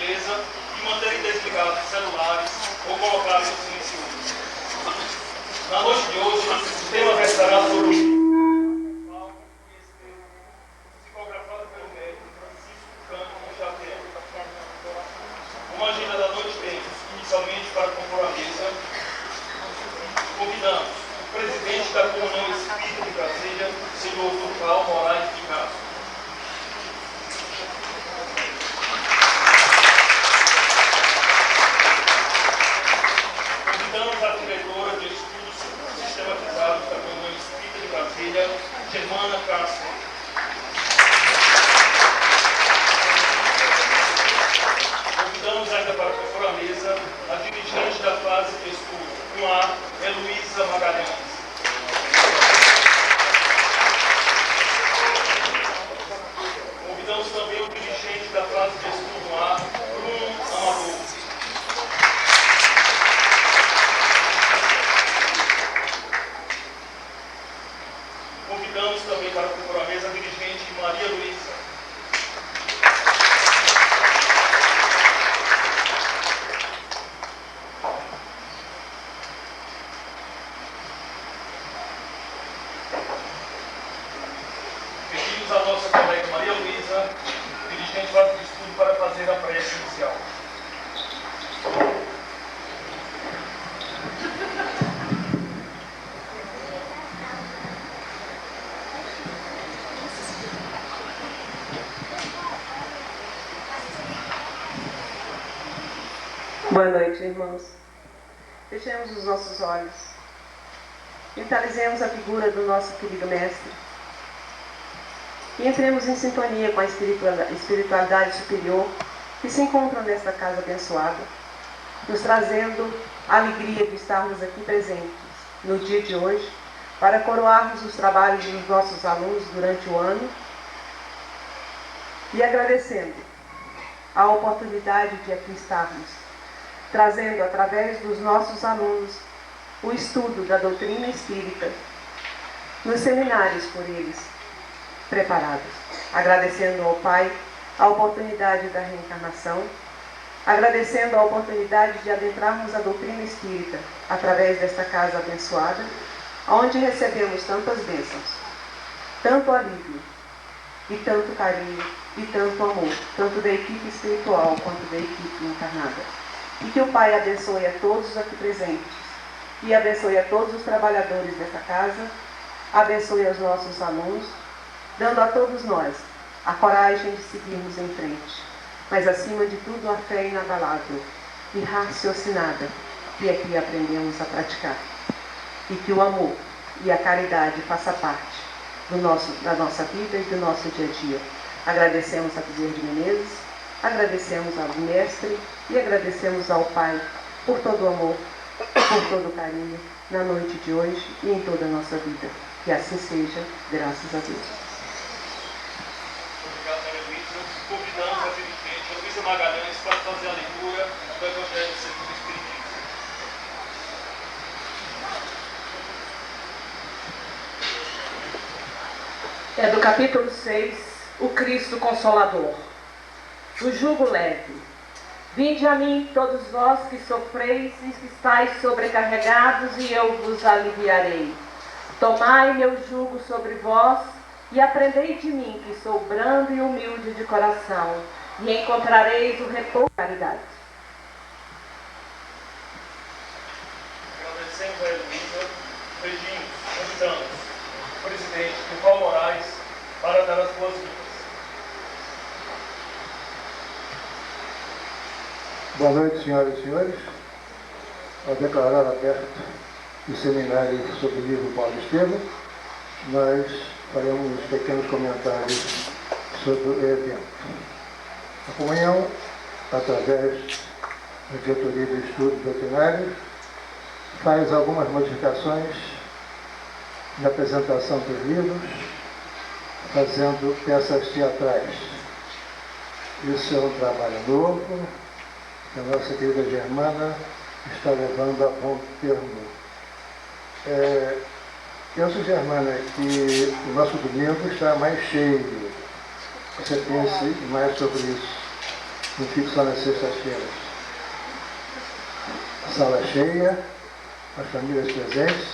gentileza de manterem desligados os celulares ou colocarem no silencioso. Na noite de hoje, o tema versará sobre psicografado pelo médico Francisco Cândido Xavier. Como a agenda da noite tem, inicialmente para compor a mesa, convidamos o presidente da Comunhão Espírita de Brasília, senhor Durval Moraes de Castro. Convidamos a diretora de estudos sistematizados da Comunhão Espírita de Brasília, Germana Castro. Convidamos ainda para compor a mesa a dirigente da fase de estudo 1A, Heloísa Magalhães. Convidamos também o dirigente da fase de estudo 1A, Bruno Amador. Convidamos também para compor a mesa a dirigente Maria Luísa. Pedimos à nossa colega Maria Luísa, dirigente fase de estudo, para fazer a prece inicial. Boa noite, irmãos. Fechemos os nossos olhos. Mentalizemos a figura do nosso querido Mestre. E entremos em sintonia com a espiritualidade superior que se encontra nesta casa abençoada, nos trazendo a alegria de estarmos aqui presentes no dia de hoje, para coroarmos os trabalhos dos nossos alunos durante o ano e agradecendo a oportunidade de aqui estarmos, trazendo através dos nossos alunos o estudo da doutrina espírita nos seminários por eles preparados, agradecendo ao Pai a oportunidade da reencarnação, agradecendo a oportunidade de adentrarmos a doutrina espírita através desta casa abençoada, onde recebemos tantas bênçãos, tanto alívio e tanto carinho e tanto amor, tanto da equipe espiritual quanto da equipe encarnada. E que o Pai abençoe a todos aqui presentes e abençoe a todos os trabalhadores desta casa, abençoe aos nossos alunos, dando a todos nós a coragem de seguirmos em frente, mas acima de tudo a fé inabalável e raciocinada que aqui aprendemos a praticar. E que o amor e a caridade façam parte da nossa vida e do nosso dia a dia. Agradecemos a Bezerra de Menezes, agradecemos ao Mestre e agradecemos ao Pai por todo o amor, por todo o carinho na noite de hoje e em toda a nossa vida. Que assim seja, graças a Deus. Obrigado, Maria Luísa. Convidamos a dirigente Heloísa Magalhães para fazer a leitura do Evangelho segundo o Espiritismo. É do capítulo 6, o Cristo Consolador. O jugo leve. Vinde a mim, todos vós que sofreis e que estáis sobrecarregados, e eu vos aliviarei. Tomai meu jugo sobre vós, e aprendei de mim, que sou brando e humilde de coração, e encontrareis o repouso da caridade. Agradecemos a Heloísa, pedimos, convidamos o presidente Durval Moraes para dar as boas-vindas. Boa noite, senhoras e senhores. Ao declarar aberto o seminário sobre o livro Paulo Estevam, nós faremos pequenos comentários sobre o evento. A comunhão, através da diretoria do estudo doutrinário, faz algumas modificações na apresentação dos livros, fazendo peças teatrais. Isso é um trabalho novo, que a nossa querida Germana está levando a bom termo. Penso, Germana, que o nosso domingo está mais cheio. Você pense mais sobre isso. não fico só nas sextas-feiras. Sala cheia, as famílias presentes,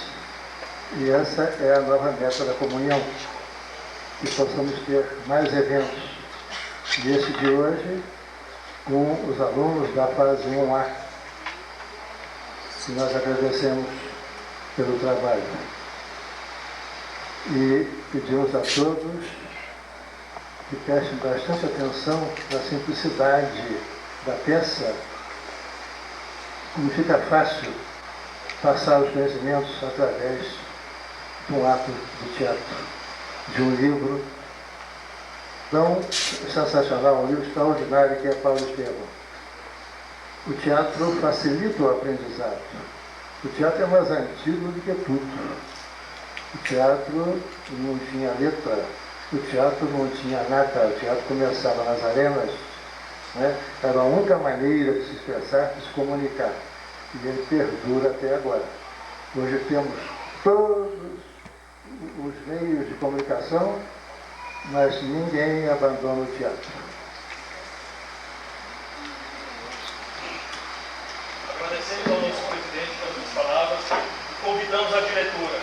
e essa é a nova meta da comunhão, que possamos ter mais eventos. E esse de hoje, com os alunos da fase 1A, que nós agradecemos pelo trabalho. E pedimos a todos que prestem bastante atenção na simplicidade da peça, como fica fácil passar os conhecimentos através de um ato de teatro, de um livro tão sensacional, um livro extraordinário que é Paulo Estevam. O teatro facilita o aprendizado. O teatro é mais antigo do que tudo. O teatro não tinha letra, o teatro não tinha nada, o teatro começava nas arenas, né? Era a única maneira de se expressar, de se comunicar. E ele perdura até agora. Hoje temos todos os meios de comunicação, mas ninguém abandona o teatro. Agradecemos ao nosso presidente pelas palavras e convidamos a diretora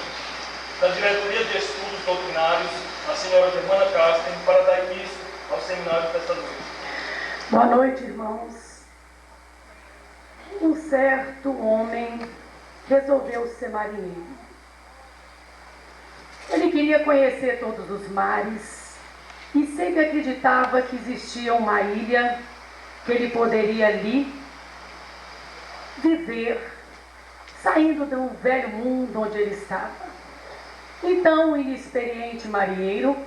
da Diretoria de Estudos Doutrinários, a senhora Germana Casten, para dar início ao seminário desta noite. Boa noite, irmãos. Um certo homem resolveu ser marinheiro. Ele queria conhecer todos os mares e sempre acreditava que existia uma ilha que ele poderia ali viver, saindo do velho mundo onde ele estava. Então, o inexperiente marinheiro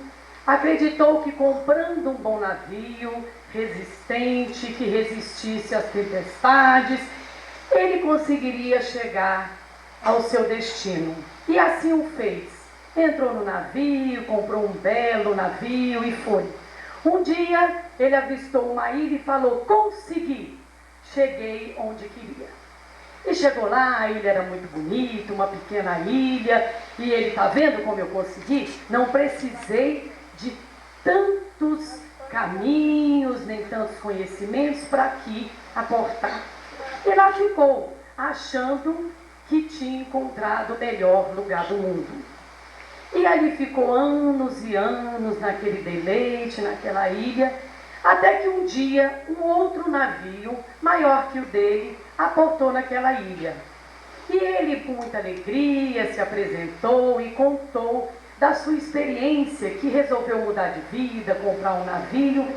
acreditou que comprando um bom navio, resistente, que resistisse às tempestades, ele conseguiria chegar ao seu destino. E assim o fez. Entrou no navio, comprou um belo navio e foi. Um dia, ele avistou uma ilha e falou: consegui, cheguei onde queria. E chegou lá, a ilha era muito bonita, uma pequena ilha, e ele, tá vendo como eu consegui? Não precisei de tantos caminhos, nem tantos conhecimentos para aqui aportar. E lá ficou, achando que tinha encontrado o melhor lugar do mundo. E ali ficou anos e anos naquele deleite, naquela ilha, até que um dia um outro navio, maior que o dele, aportou naquela ilha. E ele, com muita alegria, se apresentou e contou da sua experiência, que resolveu mudar de vida, comprar um navio.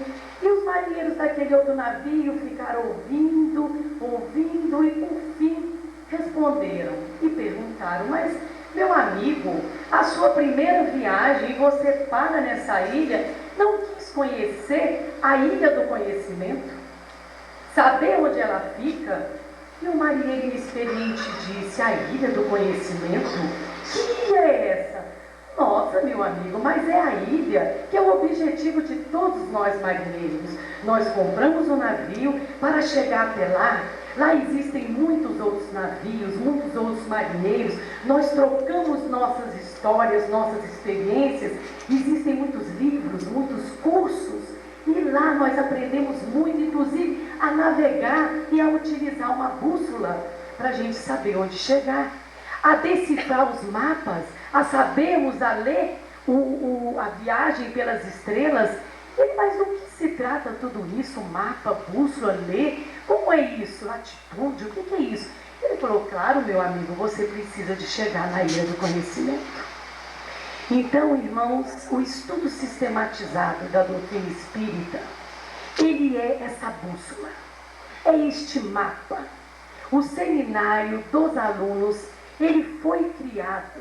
E os marinheiros daquele outro navio ficaram ouvindo e por fim responderam e perguntaram: mas meu amigo, a sua primeira viagem e você para nessa ilha, não quis conhecer a ilha do conhecimento? Saber onde ela fica? E o marinheiro inexperiente disse: a ilha do conhecimento? Que ilha é essa? Nossa, meu amigo, mas é a ilha que é o objetivo de todos nós marinheiros. Nós compramos um navio para chegar até lá. Lá existem muitos outros navios, muitos outros marinheiros. Nós trocamos nossas histórias, nossas experiências. Existem muitos livros, muitos cursos. E lá nós aprendemos muito, inclusive, a navegar e a utilizar uma bússola para a gente saber onde chegar, a decifrar os mapas, a sabermos a ler a viagem pelas estrelas. Mas do que se trata tudo isso? Mapa, bússola, ler? Como é isso? Latitude? O que é isso? Ele falou: claro, meu amigo, você precisa de chegar na ilha do conhecimento. Então, irmãos, o estudo sistematizado da doutrina espírita, ele é essa bússola, é este mapa. O seminário dos alunos, ele foi criado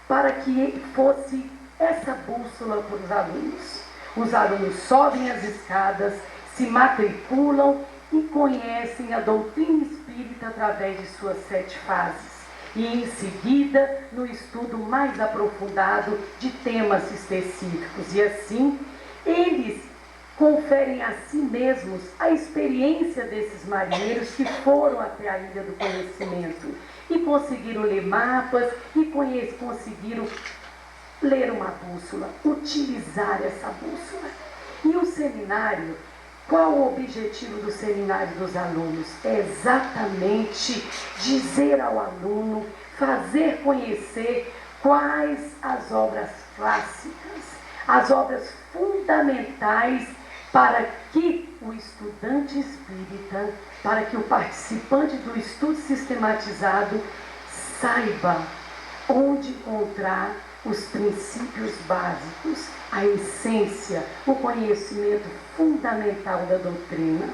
para que fosse essa bússola para os alunos. Os alunos sobem as escadas, se matriculam e conhecem a doutrina espírita através de suas 7 fases. E em seguida, no estudo mais aprofundado de temas específicos. E assim, eles conferem a si mesmos a experiência desses marinheiros que foram até a ilha do conhecimento e conseguiram ler mapas e conseguiram ler uma bússola, utilizar essa bússola. E o seminário Qual o objetivo do seminário dos alunos? É exatamente dizer ao aluno, fazer conhecer quais as obras clássicas, as obras fundamentais para que o estudante espírita, para que o participante do estudo sistematizado saiba onde encontrar os princípios básicos, a essência, o conhecimento fundamental da doutrina.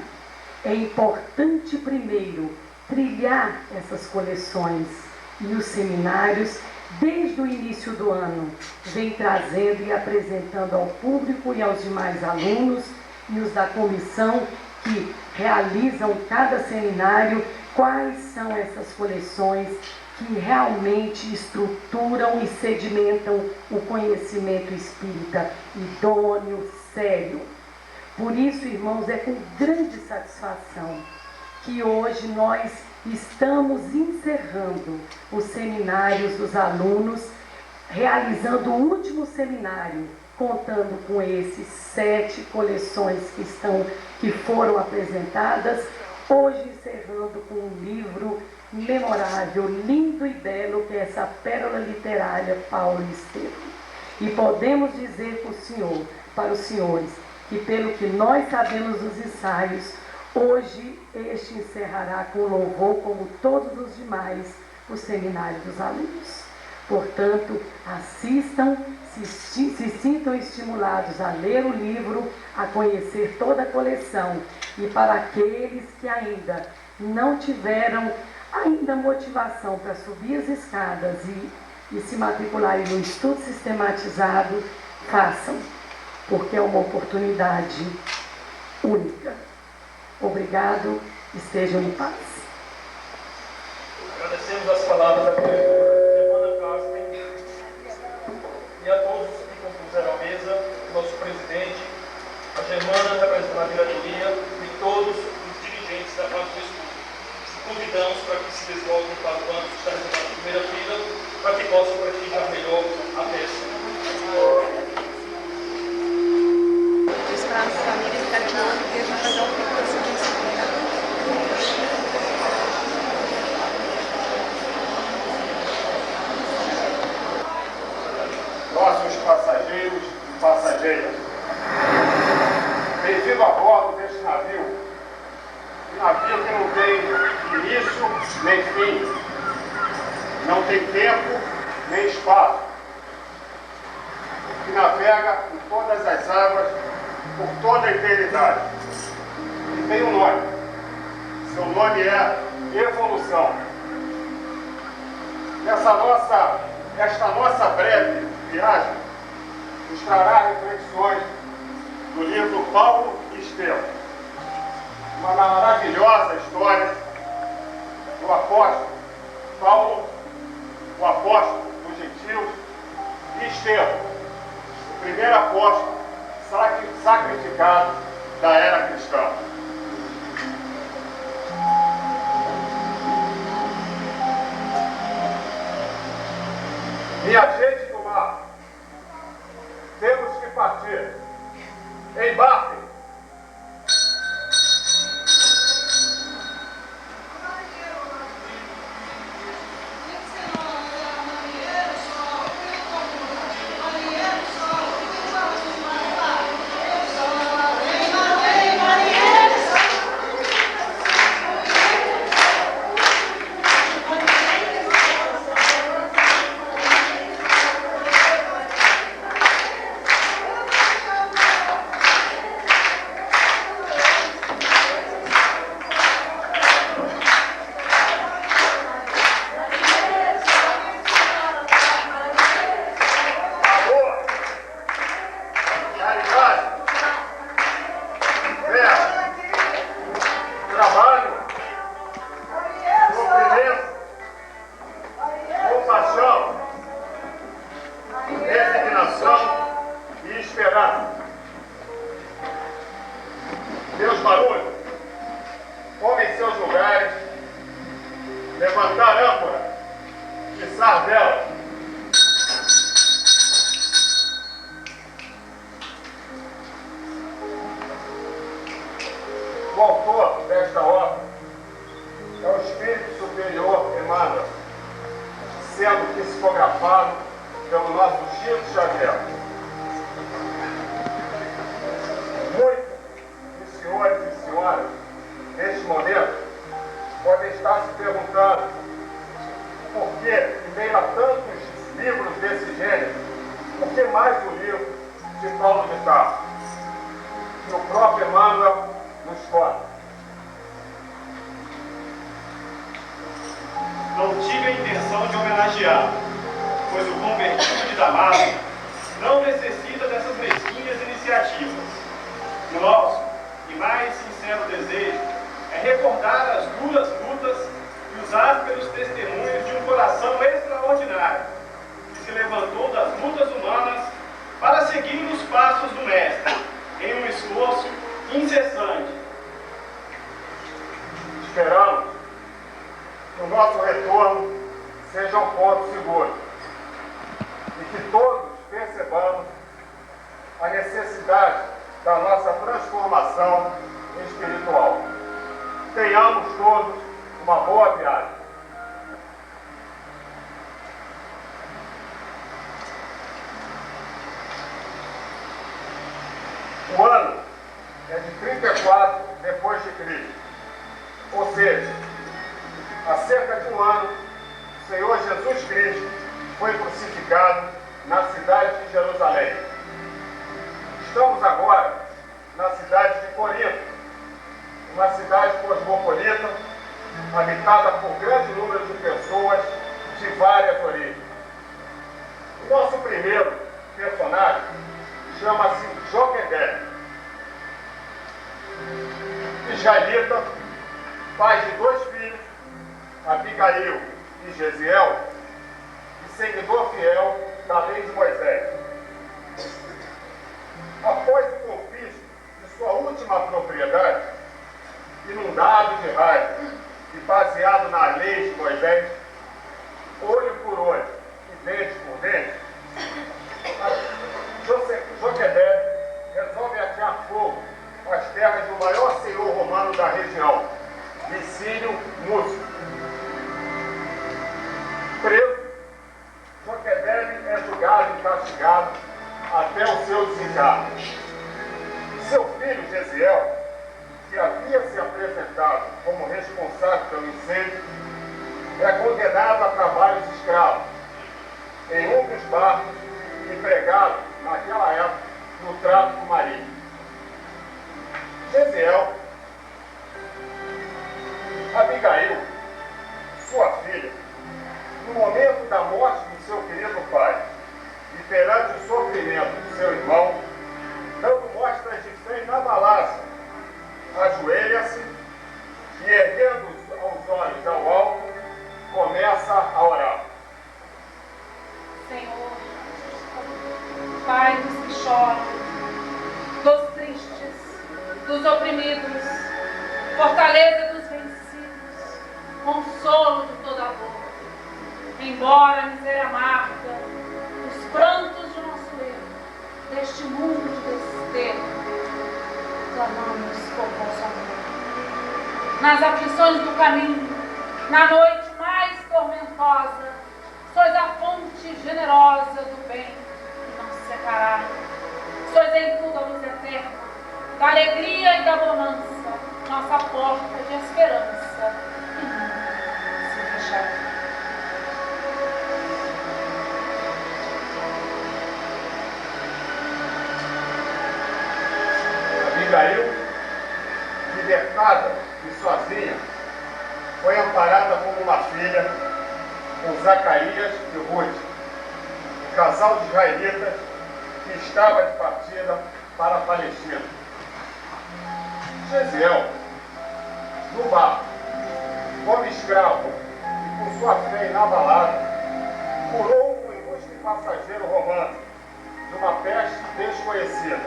É importante, primeiro, trilhar essas coleções, e os seminários, desde o início do ano, vem trazendo e apresentando ao público e aos demais alunos e os da comissão que realizam cada seminário, quais são essas coleções que realmente estruturam e sedimentam o conhecimento espírita idôneo, sério. Por isso, irmãos, é com grande satisfação que hoje nós estamos encerrando os seminários dos alunos, realizando o último seminário, contando com esses 7 coleções que foram apresentadas, hoje encerrando com um livro memorável, lindo e belo, que é essa pérola literária Paulo Estevam. E podemos dizer para os senhores, que pelo que nós sabemos dos ensaios, hoje este encerrará com louvor, como todos os demais, o seminário dos alunos. Portanto, assistam, se sintam estimulados a ler o livro, a conhecer toda a coleção. E para aqueles que ainda não tiveram motivação para subir as escadas e se matricularem no estudo sistematizado, façam, porque é uma oportunidade única. Obrigado, estejam em paz. Agradecemos as palavras da Germana Carsten e a todos que compuseram a mesa, nosso presidente, a Germana representando a diretoria e todos os dirigentes da parte do estudo. Convidamos para que se desloquem para o banco que está reservado na primeira fila, para que possam prestigiar melhor a peça. Para as famílias italianas, que vai fazer um pouco nossos passageiros e passageiras, bem-vindo a bordo deste navio, um navio que não tem início nem fim, não tem tempo nem espaço, que navega em todas as águas por toda a eternidade. E tem um nome, seu nome é evolução. Esta nossa breve viagem nos trará reflexões do livro Paulo Estevam, uma maravilhosa história do apóstolo Paulo, o apóstolo dos gentios, e Estevão, o primeiro apóstolo sacrificado da era cristã. Minha gente do mar, temos que partir. Embarquem. Meus barulhos, tomem seus lugares, levantar âncora, içar vela. O autor desta obra é o Espírito Superior Emmanuel, sendo psicografado pelo nosso Chico Xavier. Muitos dos senhores e senhoras, neste momento, podem estar se perguntando por que, em meio a tantos livros desse gênero, por que mais o livro de Paulo de Tarso? E o próprio Emmanuel nos conta. Não tive a intenção de homenagear, pois o convertido de Damasco não necessita dessas mesquinhas iniciativas. O nosso e mais sincero desejo é recordar as duras lutas e os ásperos testemunhos de um coração extraordinário, que se levantou das lutas humanas para seguir os passos do Mestre, em um esforço incessante. Esperamos que o nosso retorno seja um ponto seguro e que todos percebamos a necessidade da nossa transformação espiritual. Tenhamos todos uma boa viagem. O ano é de 34 depois de Cristo, ou seja, há cerca de um ano, o Senhor Jesus Cristo foi crucificado na cidade de Jerusalém. Estamos agora na cidade de Corinto, uma cidade cosmopolita, habitada por grande número de pessoas de várias origens. O nosso primeiro personagem chama-se Joquebed, israelita, pai de 2 filhos, Abigail e Jesiel, e seguidor fiel da lei de Moisés. Após o confisco de sua última propriedade, inundado de raiva e baseado na lei de Moisés, olho por olho e dente por dente, Joquebed resolve atear fogo às terras do maior senhor romano da região, Licínio Múcio. Preso, Joquebed é julgado e castigado até o seu desencargo. Seu filho Jesiel, que havia se apresentado como responsável pelo incêndio, é condenado a trabalhos escravos em um dos barcos empregado naquela época no tráfico marítimo. Jesiel, Abigail, sua filha, no momento da morte do seu querido pai e perante o sofrimento do seu irmão, dando mostras de fé inabalável, ajoelha-se e, erguendo os olhos ao alto, começa a orar. Senhor, Pai dos que choram, dos tristes, dos oprimidos, fortaleza dos vencidos, consolo de toda dor. Embora a miséria amarga, os prantos de nosso erro, deste mundo de desterro, clamamos por vosso amor. Nas aflições do caminho, na noite mais tormentosa, sois a fonte generosa do bem que não se secará. Sois em tudo a luz eterna, da alegria e da bonança, nossa porta de esperança que nunca se fechará. Abigail, libertada e sozinha, foi amparada como uma filha com Zacarias e Ruth, um casal de israelitas que estava de partida para a Palestina. Jesiel, no barco, como escravo e com sua fé inabalável, curou um ilustre passageiro romano de uma peste desconhecida,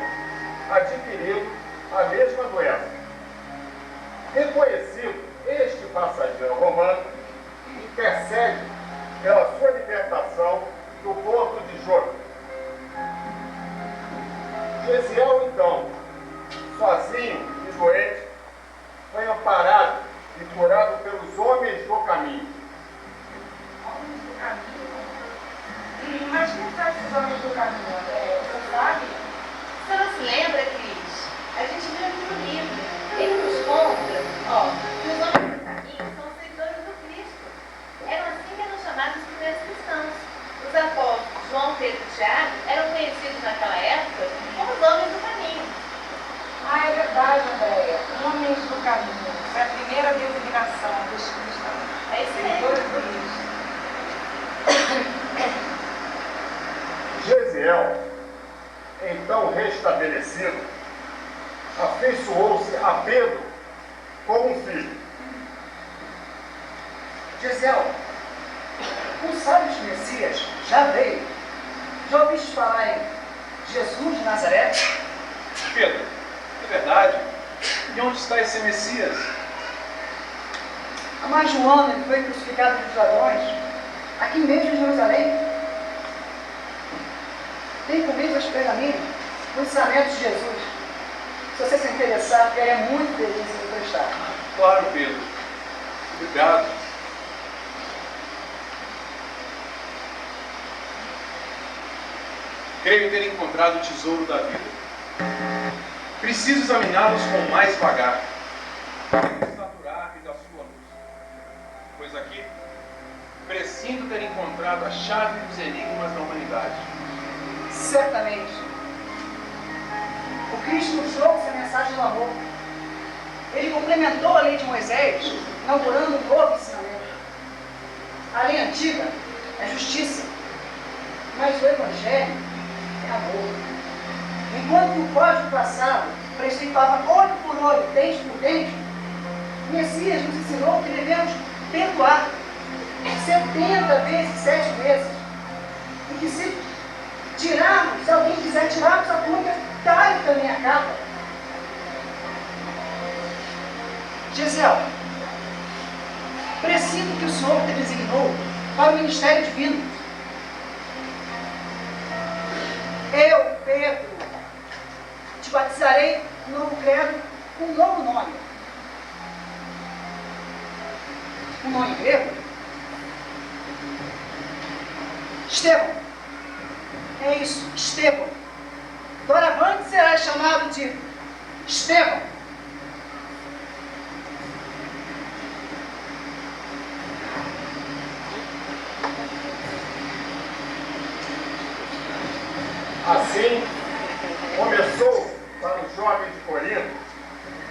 adquirindo a mesma doença. Reconhecido este passageiro romano, intercede pela sua libertação do porto de Jope. Jesiel, então, sozinho e doente, verdade, Andréia. Homens do caminho. Foi a primeira designação dos cristãos. É seguidores do Cristo. Gesiel, então restabelecido, afeiçoou-se a Pedro como um filho. Gesiel, o sábio de Messias já veio. Já ouviste falar em Jesus de Nazaré? Pedro, é verdade? E onde está esse Messias? Há mais de um ano ele foi crucificado pelos ladrões, aqui mesmo em Jerusalém. Tem comigo os pergaminhos, os ensinamentos de Jesus. Se você se interessar, ficaria muito feliz em me prestar. Claro, Pedro. Obrigado. Creio ter encontrado o tesouro da vida. Preciso examiná-los com mais vagar. Saturar-me da sua luz. Pois aqui, presinto ter encontrado a chave dos enigmas da humanidade. Certamente. O Cristo nos trouxe a mensagem do amor. Ele complementou a lei de Moisés, inaugurando um novo ensinamento. A lei antiga é justiça, mas o Evangelho é amor. Enquanto o código passado preceituava olho por olho, dente por dente, o Messias nos ensinou que devemos perdoar 70 vezes 7 vezes. E que se alguém quiser tirarmos a túnica, dá-lhe também a capa. Gesiel, presinto que o Senhor te designou para o ministério divino. Eu, Pedro, te batizarei no novo credo com um novo nome. Um nome grego? Estevão. É isso, Estevão. Doravante será chamado de Estevão. Assim, começou para o jovem de Corinto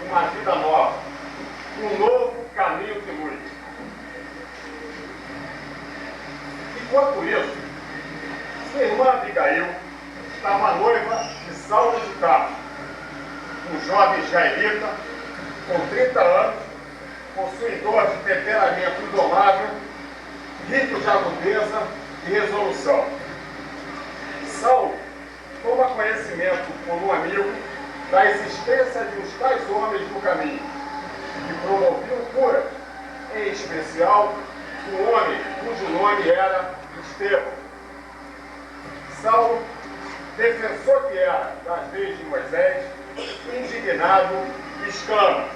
uma vida nova, um novo caminho de luz. Enquanto isso, sua irmã Abigail estava noiva de Saulo de Tarso, um jovem israelita com 30 anos, possuidor de temperamento indomável, rico de agudeza e resolução. Saulo toma conhecimento por um amigo da existência de uns tais homens do caminho, que promoviam cura, em especial um homem cujo nome era Estevão. Saulo, defensor que era das leis de Moisés, indignado, exclama: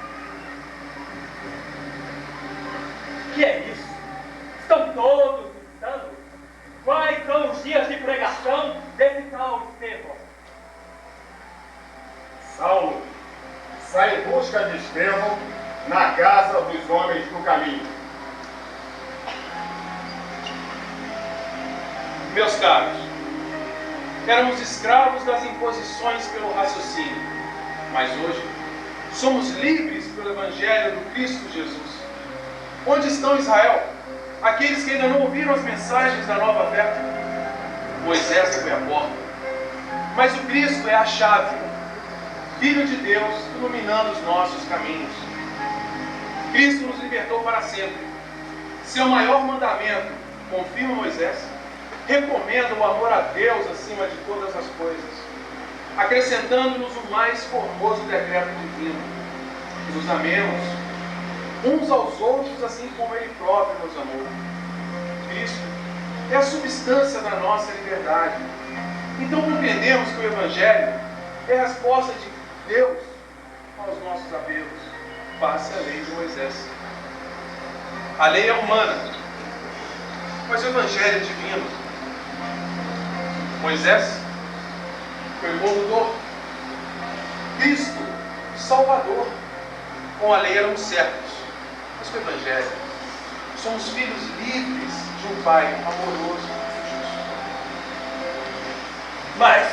Que é isso? Estão todos gritando? Quais são os dias de pregação desse tal Estevão? Saulo sai em busca de Estevão na casa dos homens do caminho. Meus caros, éramos escravos das imposições pelo raciocínio, mas hoje somos livres pelo Evangelho do Cristo Jesus. Onde estão Israel? Aqueles que ainda não ouviram as mensagens da nova oferta? Moisés foi a porta, mas o Cristo é a chave, Filho de Deus, iluminando os nossos caminhos. Cristo nos libertou para sempre. Seu maior mandamento, confirma Moisés, recomenda o amor a Deus acima de todas as coisas, acrescentando-nos o mais formoso decreto divino: que nos amemos uns aos outros assim como Ele próprio nos amou. Cristo é a substância da nossa liberdade. Então compreendemos que o Evangelho é a resposta de Deus aos nossos apelos, face a lei de Moisés. A lei é humana, mas o Evangelho é divino. Moisés foi o condutor, Cristo, Salvador. Com a lei éramos servos, mas com o Evangelho somos filhos livres de um Pai amoroso e justo. Mas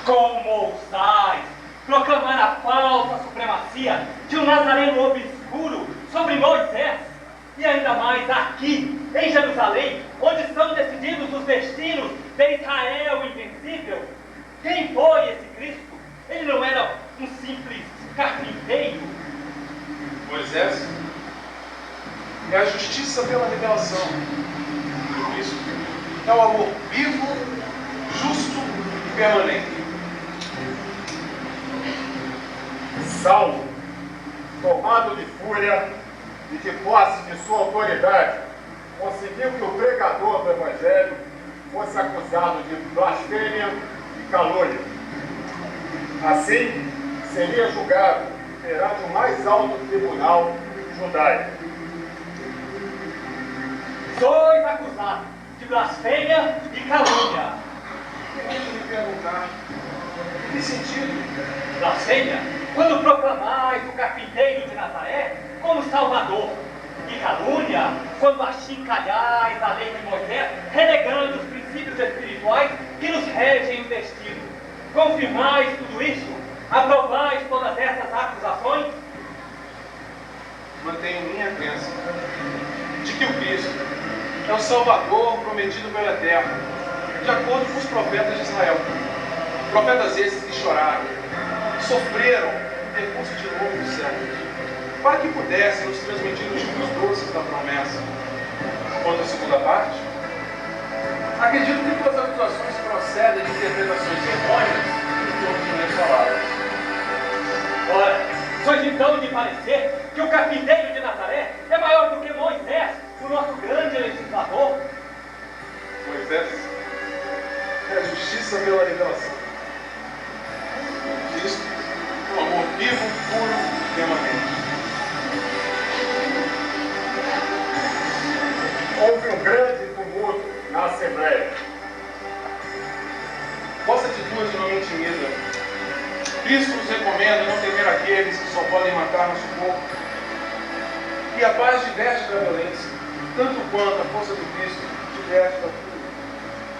como ousais proclamar a falsa supremacia de um nazareno obscuro sobre Moisés, e ainda mais aqui, em Jerusalém, onde são decididos os destinos de Israel invencível. Quem foi esse Cristo? Ele não era um simples carpinteiro. Moisés é a justiça pela revelação do Cristo. É o amor vivo, justo e permanente. Saulo, tomado de fúria e de posse de sua autoridade, conseguiu que o pregador do Evangelho fosse acusado de blasfêmia e calúnia. Assim, seria julgado perante o mais alto tribunal judaico. Sois acusados de blasfêmia e calúnia. Permite me perguntar, em que sentido? Blasfêmia, quando proclamais o carpinteiro de Nazaré como Salvador. E calúnia, quando achincalhais a lei de Moisés, renegando os princípios espirituais que nos regem o destino. Confirmais tudo isso? Aprovais todas essas acusações? Mantenho minha crença de que o Cristo é o Salvador prometido pelo Eterno, de acordo com os profetas de Israel. Profetas esses que choraram, sofreram o decurso de longos séculos, para que pudessem nos transmitir os frutos doces da promessa. Quanto à segunda parte, acredito que suas acusações procedem de interpretações errôneas em torno de minhas palavras. Ora, sois então de parecer que o carpinteiro de Nazaré é maior do que Moisés, o nosso grande legislador? Moisés é a justiça pela revelação. Cristo é um amor vivo, puro e permanente. Houve um grande tumulto na Assembleia. Vossa atitude não me intimida. Cristo nos recomenda não temer aqueles que só podem matar nosso corpo. E a paz diverte da violência, tanto quanto a força do Cristo diverte da fúria.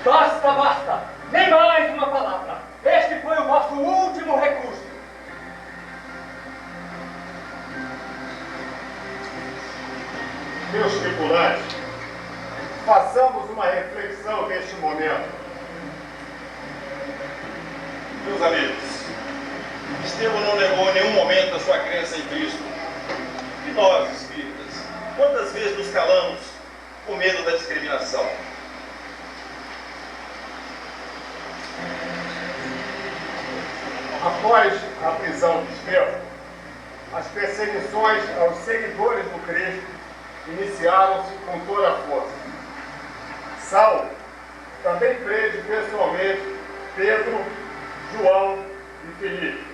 Basta, basta! Nem mais uma palavra! Este foi o vosso último recurso. Meus tripulantes, façamos uma reflexão neste momento. Meus amigos, Estevão não negou em nenhum momento a sua crença em Cristo. E nós, espíritas, quantas vezes nos calamos com medo da discriminação? Após a prisão de Estevão, as perseguições aos seguidores do Cristo iniciaram-se com toda a força. Saulo também prende pessoalmente Pedro, João e Filipe.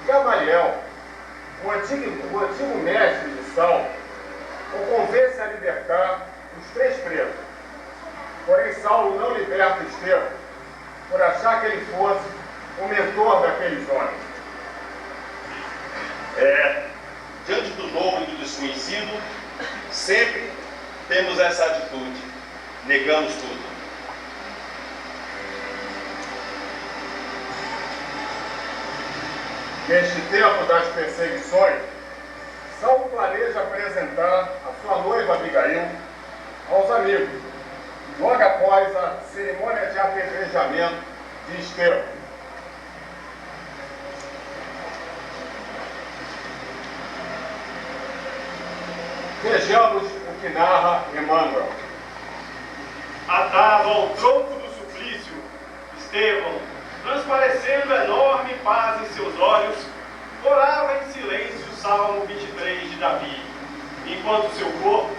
Gamaliel, o antigo mestre de Saulo, o convence a libertar os 3 presos. Porém, Saulo não liberta Estevão, por achar que ele fosse o mentor daqueles homens. Diante do novo e do desconhecido, sempre temos essa atitude, negamos tudo. Neste tempo das perseguições, Saulo planeja apresentar a sua noiva Abigail aos amigos, logo após a cerimônia de apedrejamento de Estevão. Vejamos o que narra Emmanuel. Atado ao tronco do suplício, Estevão, transparecendo enorme paz em seus olhos, orava em silêncio o Salmo 23 de Davi, enquanto seu corpo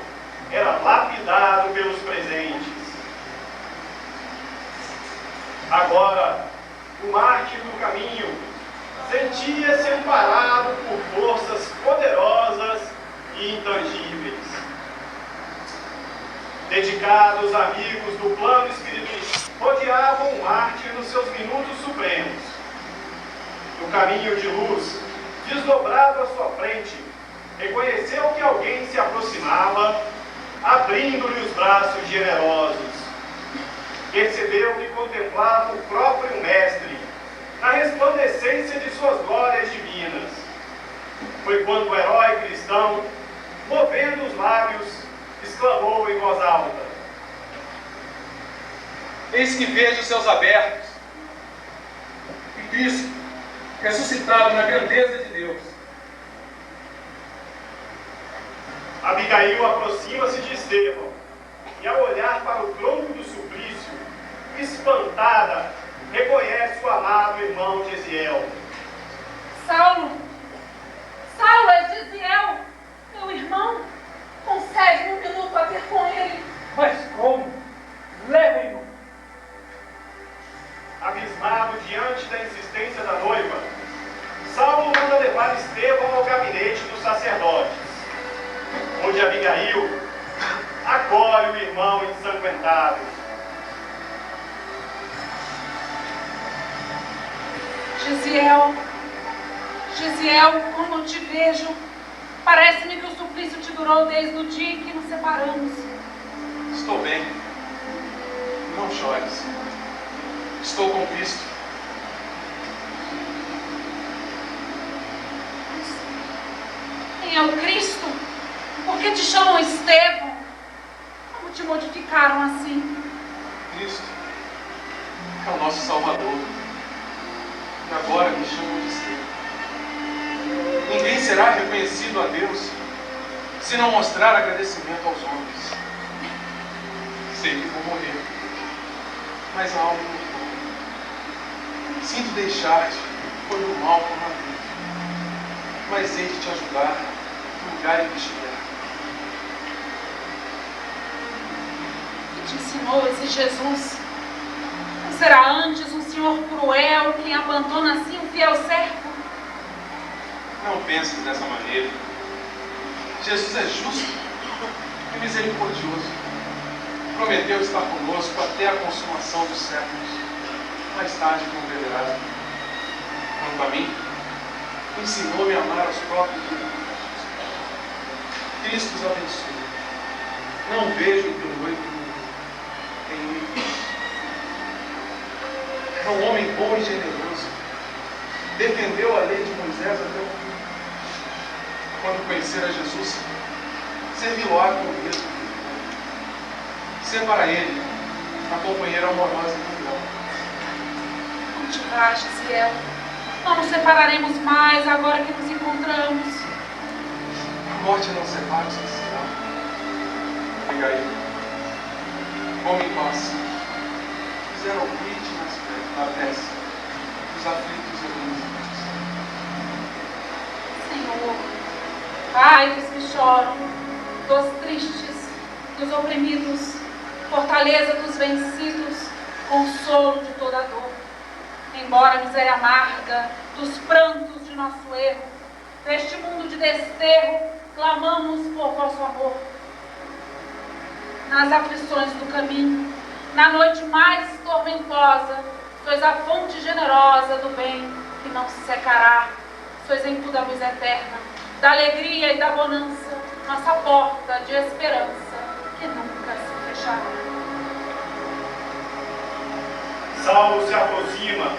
era lapidado pelos presentes. Agora, o mártir do caminho sentia-se amparado por forças poderosas e intangíveis. Dedicados amigos do plano espiritual rodeavam o mártir nos seus minutos supremos. No caminho de luz, desdobrado à sua frente, reconheceu que alguém se aproximava, abrindo-lhe os braços generosos. Percebeu que contemplava o próprio mestre, a resplandecência de suas glórias divinas. Foi quando o herói cristão, movendo os lábios, exclamou em voz alta: Eis que vejo os céus abertos, e Cristo, ressuscitado na grandeza de Deus. Abigail aproxima-se de Estevão, e ao olhar para o tronco do suplício, espantada, reconhece o amado irmão Gesiel. Saulo! Saulo, é Gesiel, meu irmão. Concede-me um minuto a ter com ele. Mas como? Levem-no. Abismado diante da insistência da noiva, Saulo manda levar Estevão ao gabinete dos sacerdotes, onde Abigail acolhe o irmão ensanguentado. Gesiel, quando te vejo, parece-me que o suplício te durou desde o dia em que nos separamos. Estou bem. Não chores. Estou com Cristo. Quem é o Cristo? Por que te chamam Estevão? Como te modificaram assim? Cristo é o nosso Salvador. E agora me chamam de Estevão. Ninguém será reconhecido a Deus se não mostrar agradecimento aos homens. Sei que vou morrer, mas há algo no bom. Sinto deixar-te quando o mal for na vida, mas hei de te ajudar no lugar em que estiver. Que te ensinou esse Jesus? Não será antes um senhor cruel quem abandona assim um fiel servo? Não penses dessa maneira. Jesus é justo e misericordioso. Prometeu estar conosco até a consumação dos séculos. Mais tarde converterá. Quanto a mim, ensinou-me a amar aos próprios irmãos. Cristo os abençoe. Não vejo em teu noivo em mim. É um homem bom e generoso. Defendeu a lei de Moisés até o fim. Quando conhecer a Jesus, servi-lo-á com o mesmo. Ser para ele a companheira amorosa e mundial. Não te vais, Gesiel. Não nos separaremos mais agora que nos encontramos. A morte não separa os que se amam. Abigail, como em paz, fizeram o grite na prece dos aflitos e agonizantes. Senhor, Pai dos que choram, dos tristes, dos oprimidos, fortaleza dos vencidos, consolo de toda dor. Embora a miséria amarga dos prantos de nosso erro, neste mundo de desterro, clamamos por vosso amor. Nas aflições do caminho, na noite mais tormentosa, sois a fonte generosa do bem que não se secará. Sois em tudo a luz eterna, da alegria e da bonança, nossa porta de esperança que nunca se fechará. Saulo se aproxima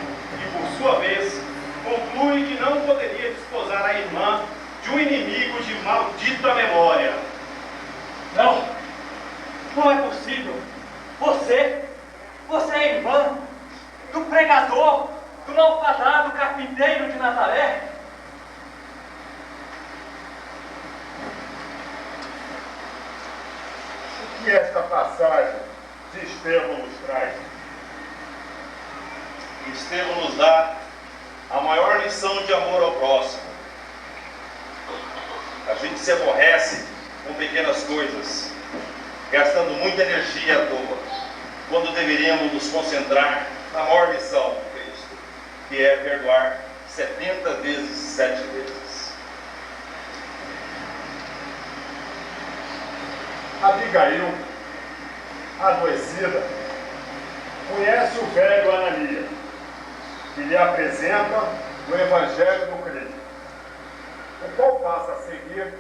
e, por sua vez, conclui que não poderia desposar a irmã de um inimigo de maldita memória. Não, não é possível. Você é irmã do pregador, do malfadado carpinteiro de Nazaré. O que esta passagem de Estevão nos traz? Estevão nos dá a maior lição de amor ao próximo. A gente se aborrece com pequenas coisas, gastando muita energia à toa, quando deveríamos nos concentrar na maior lição de Cristo, que é perdoar 70 vezes 7 vezes. Abigail, adoecida, conhece o velho Ananias, que lhe apresenta o Evangelho do Cristo, o qual passa a seguir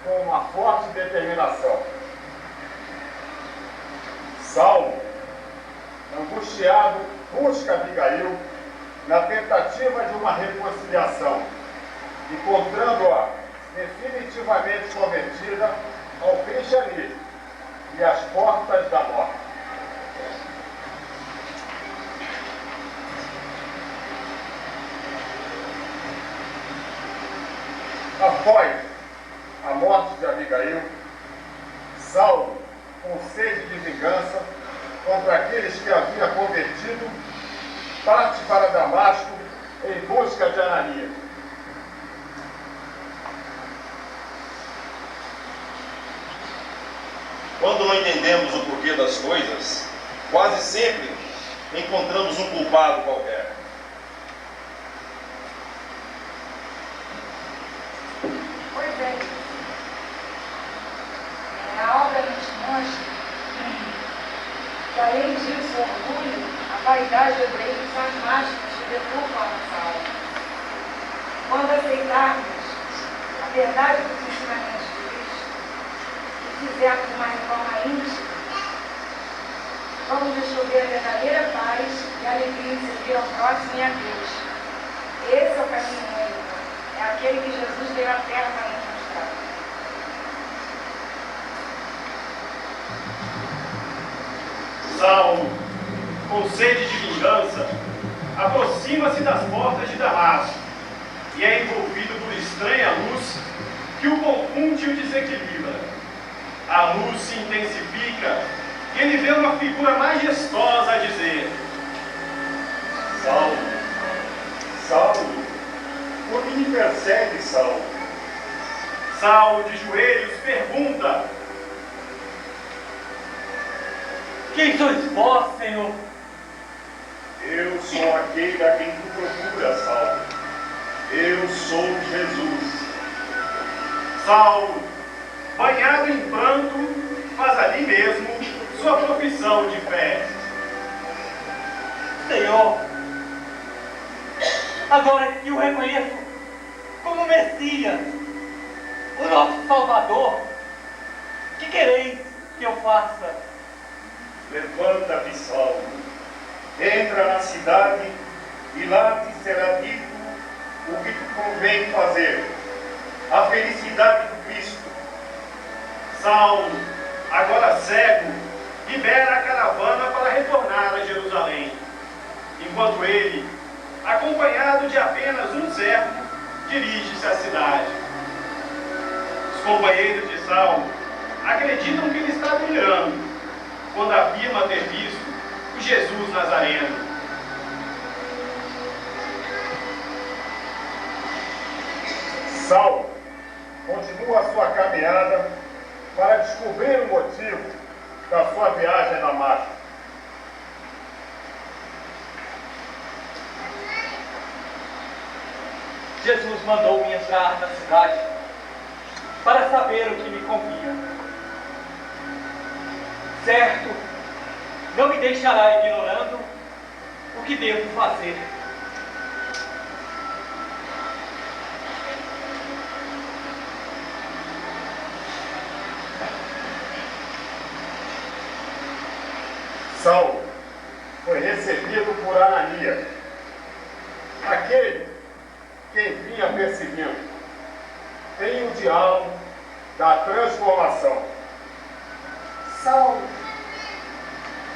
com uma forte determinação. Saulo, angustiado, busca Abigail na tentativa de uma reconciliação, encontrando-a definitivamente convertida ao cristianismo e às portas da morte. Após a morte de Abigail, Saulo, com sede de vingança contra aqueles que havia convertido, parte para Damasco em busca de Ananias. Quando não entendemos o porquê das coisas, quase sempre encontramos um culpado qualquer. Pois é. A obra nos mostra que, além disso, o orgulho, a vaidade hebreia são as máscaras que deturpam a nossa alma. Quando aceitarmos a verdade dos ensinamentos de Cristo e fizermos uma reforma íntima, vamos descobrir a verdadeira paz e a alegria em servir ao próximo e a Deus. Esse é o caminho único. É aquele que Jesus veio à terra para nos mostrar. Saulo, com sede de vingança, aproxima-se das portas de Damasco e é envolvido por estranha luz que o confunde e o desequilibra. A luz se intensifica e ele vê uma figura majestosa a dizer: Saulo, Saulo, por que me persegue, Saulo? Saulo, de joelhos, pergunta: Quem sois vós, Senhor? Eu sou aquele a quem tu procuras, Saulo. Eu sou Jesus. Saulo, banhado em pranto, faz ali mesmo sua profissão de fé. Senhor, agora que o reconheço como Messias, o nosso Salvador, que quereis que eu faça? Levanta-te, Saulo. Entra na cidade e lá te será dito o que te convém fazer. A felicidade do Cristo. Saulo, agora cego, libera a caravana para retornar a Jerusalém, enquanto ele, acompanhado de apenas um servo, dirige-se à cidade. Os companheiros de Saulo acreditam que ele está delirando quando afirma ter visto o Jesus Nazareno. Saulo continua a sua caminhada para descobrir o motivo da sua viagem a Damasco. Jesus mandou-me entrar na cidade para saber o que me convinha. Certo, não me deixará ignorando o que devo fazer. Saulo foi recebido por Ananias, aquele quem vinha perseguindo. Tem o diálogo da transformação. Saulo,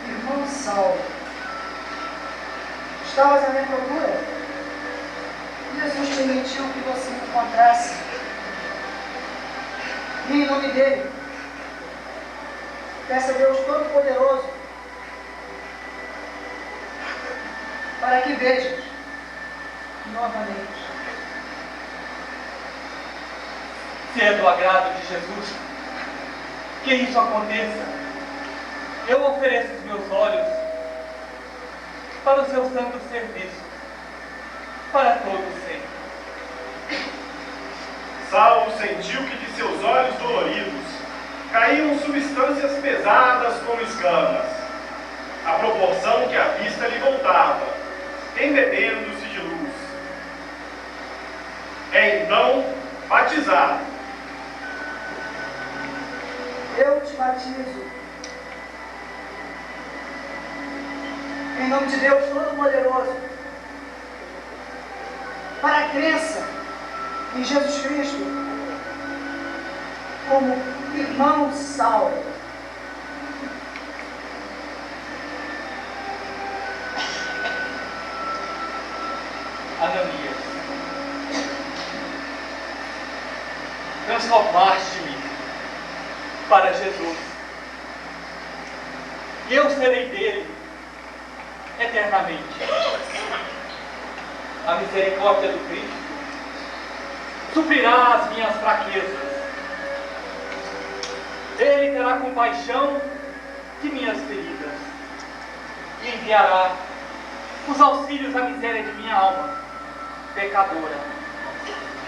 irmão Saulo, estavas à minha procura? Jesus permitiu que você me encontrasse. E em nome dele, peça a Deus Todo-Poderoso para que vejas novamente. Se é do agrado de Jesus que isso aconteça, eu ofereço os meus olhos para o seu santo serviço, para todos sempre. Saulo sentiu que de seus olhos doloridos caíam substâncias pesadas como escamas, à proporção que a vista lhe voltava, embebendo-se de luz. É então batizado. Eu te batizo em nome de Deus Todo-Poderoso, para a crença em Jesus Cristo como irmão Saulo. Ananias, transformaste-me para Jesus, e eu serei dele eternamente. A misericórdia do Cristo suprirá as minhas fraquezas. Ele terá compaixão de minhas feridas e enviará os auxílios à miséria de minha alma pecadora,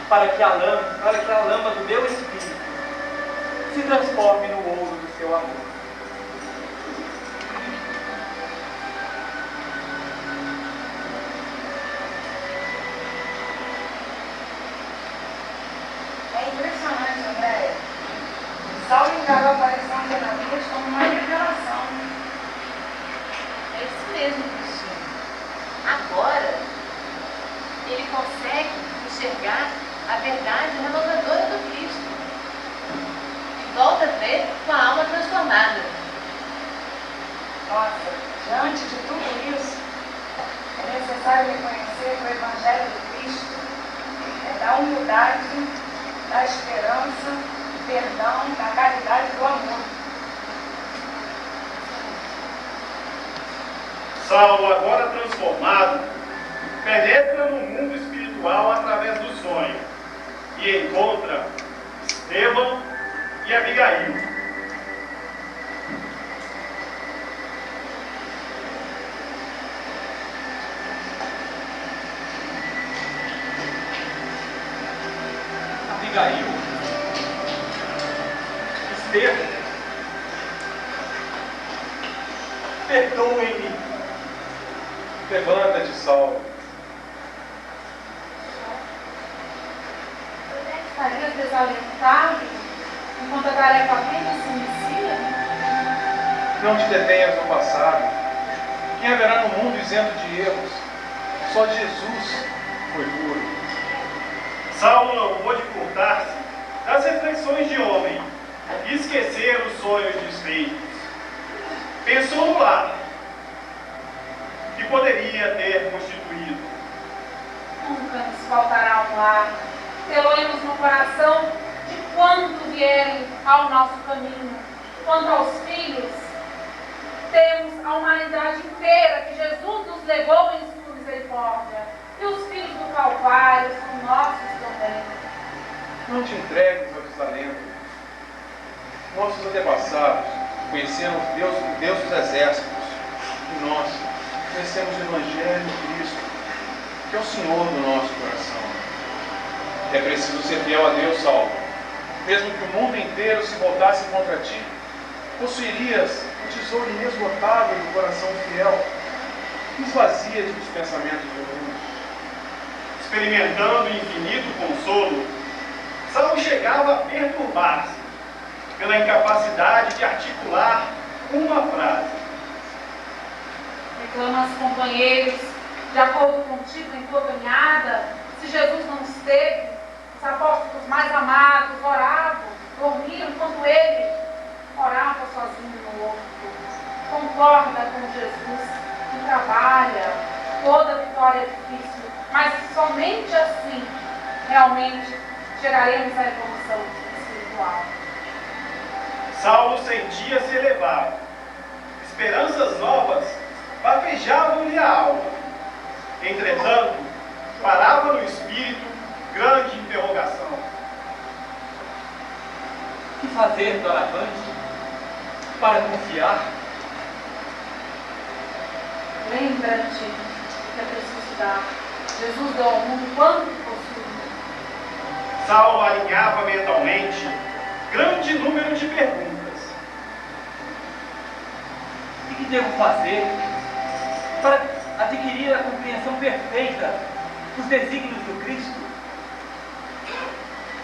para que a lama do meu espírito se transforme no ouro do seu amor. É impressionante, Andréia. Saulo encarou a aparição de Ananias como uma revelação. É isso mesmo, Cristina. Agora, ele consegue enxergar a verdade renovadora do Cristo. E volta a ver com a alma transformada. Nossa, diante de tudo isso, é necessário reconhecer que o Evangelho do Cristo é da humildade, da esperança, do perdão, da caridade e do amor. Saulo, agora transformado, penetra no mundo espiritual através do sonho e encontra Estevão e Abigail. Abigail, Estevão, perdoem-me. Levanta-te, Saulo. Estaria desalentado enquanto a tarefa apenas se inicia? Não te detenhas no passado. Quem haverá no mundo isento de erros? Só Jesus foi puro. Saulo não pôde furtar-se das reflexões de homem e esquecer os sonhos desfeitos. Pensou no lar que poderia ter constituído. Nunca nos faltará um lar. Tê-lo-emos no coração de quanto vierem ao nosso caminho. Quanto aos filhos, temos a humanidade inteira que Jesus nos levou em sua misericórdia. E os filhos do Calvário são nossos também. Não te entregues ao desalento. Nossos antepassados conheceram o Deus dos exércitos. E nós conhecemos o Evangelho de Cristo, que é o Senhor do nosso coração. É preciso ser fiel a Deus, Saulo. Mesmo que o mundo inteiro se voltasse contra ti, possuirias um tesouro inesgotável do coração fiel. Esvazia-te dos pensamentos do mundo. Experimentando o infinito consolo, Saulo chegava a perturbar-se pela incapacidade de articular uma frase. Reclama aos companheiros, de acordo contigo em tua caminhada, se Jesus não esteve, os apóstolos mais amados oravam, dormiam enquanto ele orava sozinho no outro. Concorda com Jesus que trabalha, toda vitória é difícil, mas somente assim realmente chegaremos à evolução espiritual. Saulo sentia-se elevado. Esperanças novas bafejavam-lhe a alma. Entretanto, parava no espírito grande interrogação. O que fazer doravante para confiar? Lembra-te que é preciso dar. Jesus deu ao mundo quanto possui. Saulo alinhava mentalmente grande número de perguntas. O que devo fazer para adquirir a compreensão perfeita dos desígnios do Cristo?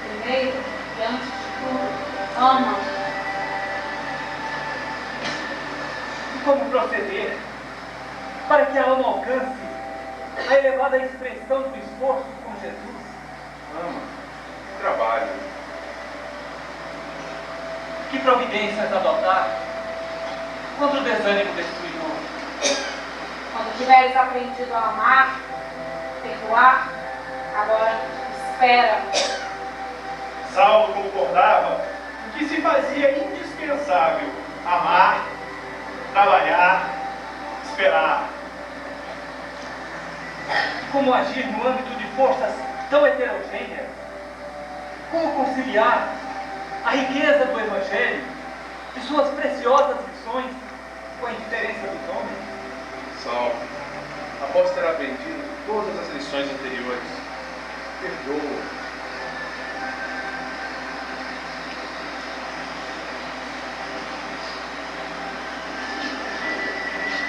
Primeiro, e antes de tudo, ama. E como proceder para que ela não alcance a elevada expressão do esforço com Jesus? Ama o trabalho. Que providências adotar contra o desânimo destruidor? Quando tiveres aprendido a amar, perdoar, agora espera. Saulo concordava que se fazia indispensável amar, trabalhar, esperar. Como agir no âmbito de forças tão heterogêneas? Como conciliar a riqueza do Evangelho e suas preciosas lições com a indiferença dos homens? Saulo, após ter aprendido todas as lições anteriores, perdoa.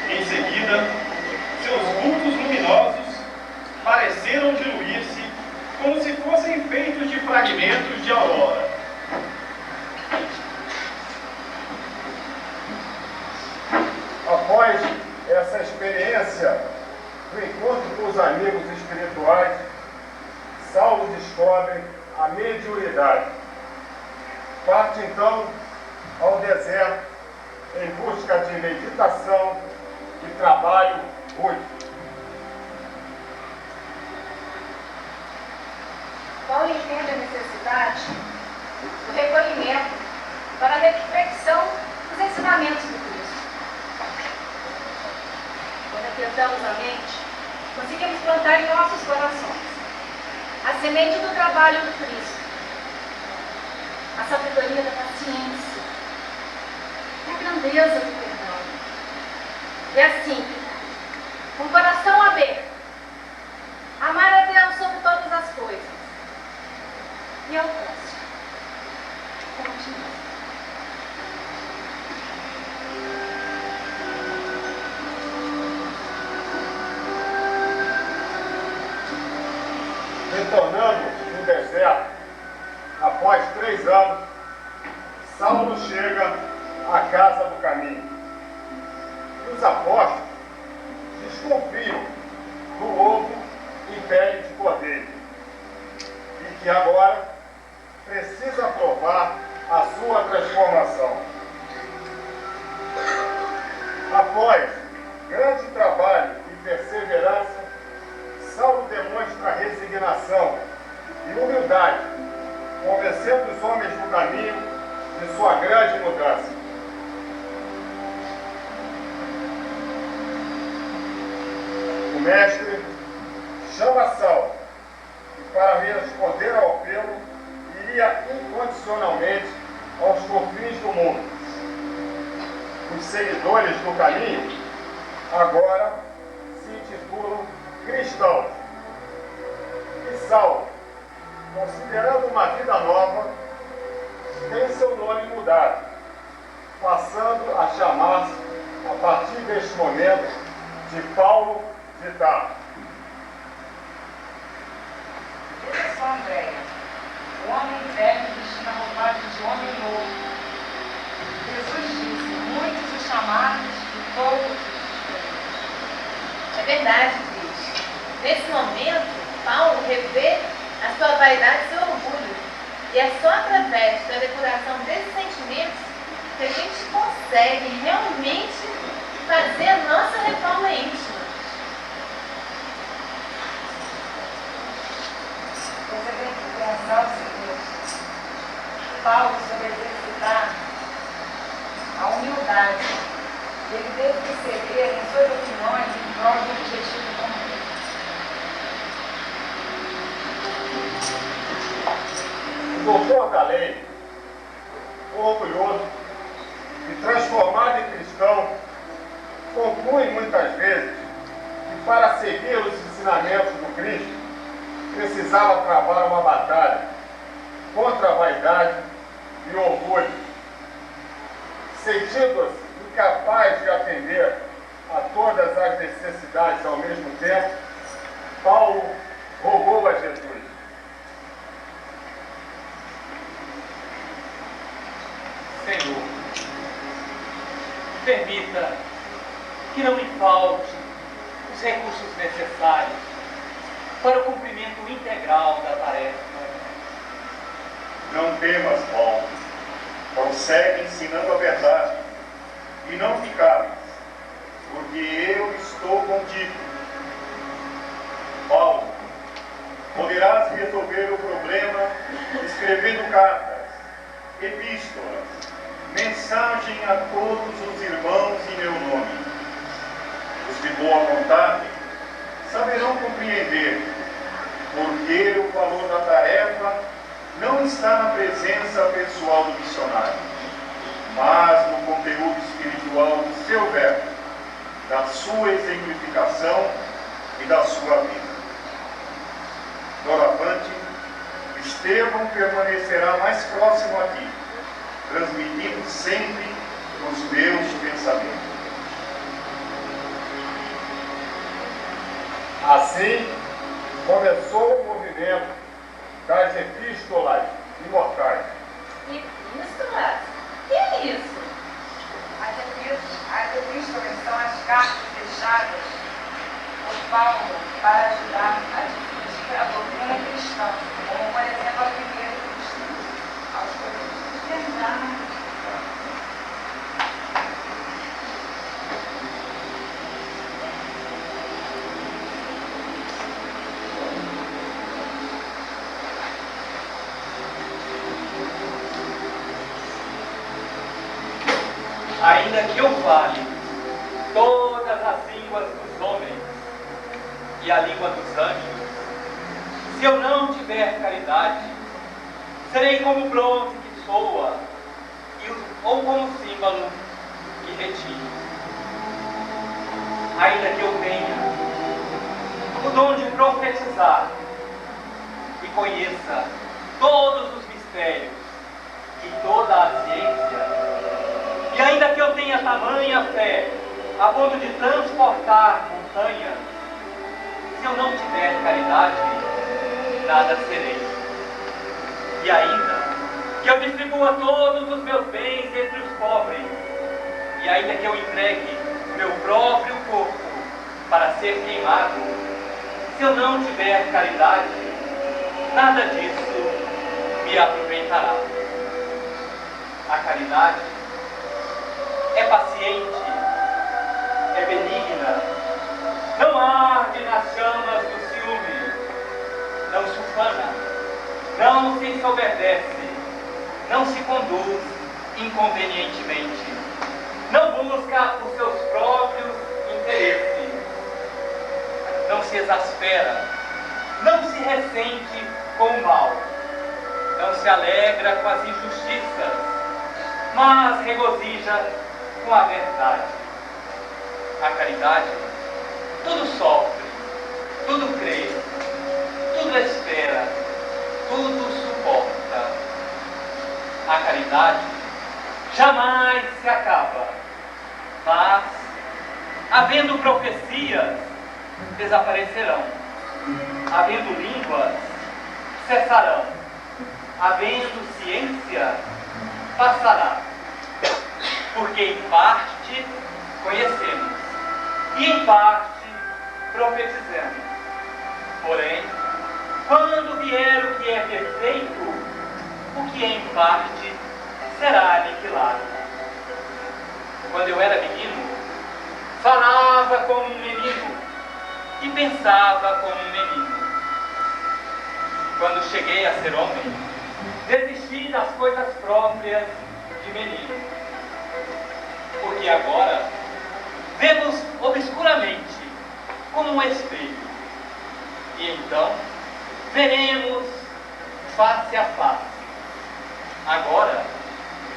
Em seguida, seus vultos luminosos pareceram diluir-se como se fossem feitos de fragmentos de aurora. Após essa experiência do encontro com os amigos espirituais, Saulo descobre a mediunidade. Parte então ao deserto em busca de meditação e trabalho rude. Paulo entende a necessidade do recolhimento para a reflexão dos ensinamentos do Cristo. Quando aquietamos a mente, conseguimos plantar em nossos corações a semente do trabalho do Cristo, a sabedoria da paciência, a grandeza do perdão. E assim, com o coração aberto, amar a Deus sobre todas as coisas. E ao próximo. Continua. Retornando do deserto, após 3 anos, Saulo chega à casa do caminho. E os apóstolos desconfiam do lobo em pele de cordeiro e que agora precisa provar a sua transformação. Após grande trabalho e perseverança, Saulo demonstra resignação e humildade, convencendo os homens do caminho de sua grande mudança. O mestre chama Saulo e, para responder ao apelo, iria incondicionalmente aos confins do mundo. Os seguidores do caminho agora se intitulam cristãos. E Saulo, considerando uma vida nova, tem seu nome mudado, passando a chamar-se, a partir deste momento, de Paulo de Tarso. Veja só, Andréia, o homem velho vestindo a roupagem de homem novo. Jesus disse, muitos os chamados e poucos os escolhidos. É verdade, Cris. Nesse momento, Paulo revê a sua vaidade e seu orgulho. E é só através da depuração desses sentimentos que a gente consegue realmente fazer a nossa reforma íntima. Você tem que pensar o seguinte, Paulo, sobre exercitar a humildade, ele teve que ceder em suas opiniões em prol do objetivo comum. O doutor da lei, orgulhoso e transformado em cristão, conclui muitas vezes que para seguir os ensinamentos do Cristo, precisava travar uma batalha contra a vaidade e o orgulho. Sentindo-se incapaz de atender a todas as necessidades ao mesmo tempo, Paulo rogou a Jesus: Senhor, permita que não me falte os recursos necessários para o cumprimento integral da tarefa. Não temas, Paulo. Prossegue ensinando a verdade e não te cales, porque eu estou contigo. Paulo, poderás resolver o problema escrevendo cartas, epístolas, mensagem a todos os irmãos em meu nome. Os de boa vontade saberão compreender, porque o valor da tarefa não está na presença pessoal do missionário, mas no conteúdo espiritual do seu verbo, da sua exemplificação e da sua vida. Doravante, Estevão permanecerá mais próximo a ti, transmitindo sempre os meus pensamentos. Assim, começou o movimento das epístolas imortais. Epístolas? O que é isso? As epístolas são as cartas deixadas por Paulo para ajudar a difundir a doutrina cristã, como, por exemplo, a primeira cristã, aos Coríntios. Ainda que eu fale todas as línguas dos homens e a língua dos anjos, se eu não tiver caridade, serei como bronze que soa ou como símbolo que retine. Ainda que eu tenha o dom de profetizar e conheça todos os mistérios e toda a ciência, e ainda que eu tenha tamanha fé, a ponto de transportar montanhas, se eu não tiver caridade, nada serei. E ainda que eu distribua todos os meus bens entre os pobres, e ainda que eu entregue meu próprio corpo para ser queimado, se eu não tiver caridade, nada disso me aproveitará. A caridade é paciente, é benigna, não arde nas chamas do ciúme, não se ufana, não se ensoberbece, não se conduz inconvenientemente, não busca os seus próprios interesses, não se exaspera, não se ressente com o mal, não se alegra com as injustiças, mas regozija com a verdade. A caridade tudo sofre, tudo crê, tudo espera, tudo suporta. A caridade jamais se acaba, mas, havendo profecias, desaparecerão, havendo línguas, cessarão, havendo ciência, passará. Porque em parte conhecemos e em parte profetizamos. Porém, quando vier o que é perfeito, o que é em parte será aniquilado. Quando eu era menino, falava como um menino e pensava como um menino. Quando cheguei a ser homem, desisti das coisas próprias de menino. Porque agora vemos obscuramente como um espelho, e então veremos face a face. Agora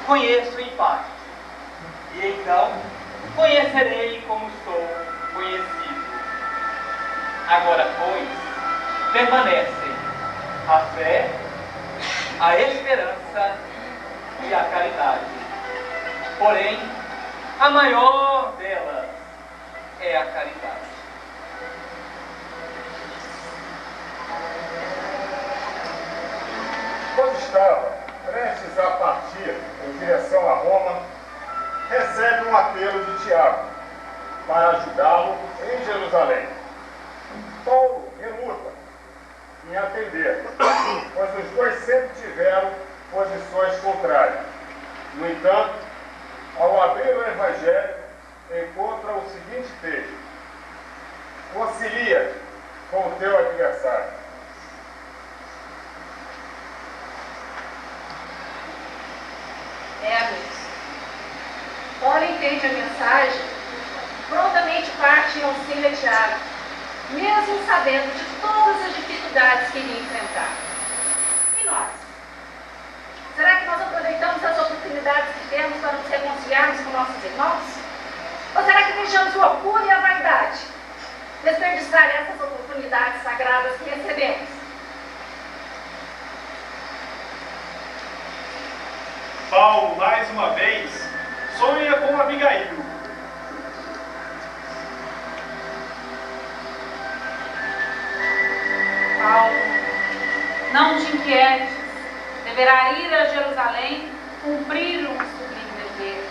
conheço em parte, e então conhecerei como sou conhecido. Agora, pois, permanecem a fé, a esperança e a caridade. Porém, a maior delas é a caridade. Quando estava prestes a partir em direção a Roma, recebe um apelo de Tiago, para ajudá-lo em Jerusalém. Paulo reluta em atender, pois os dois sempre tiveram posições contrárias. No entanto, ao abrir o Evangelho, encontra o seguinte texto: concilia com o teu adversário. Amigos, Paulo entende a mensagem, prontamente parte em auxílio a Tiago, mesmo sabendo de todas as dificuldades que iria enfrentar. E nós? Será que nós aproveitamos as oportunidades que temos para nos reconciliarmos com nossos irmãos? Ou será que deixamos o orgulho e a vaidade desperdiçar essas oportunidades sagradas que recebemos? Paulo, mais uma vez, sonha com Abigail. Paulo, não te inquietes, deverá ir a Jerusalém cumprir um sublime dever.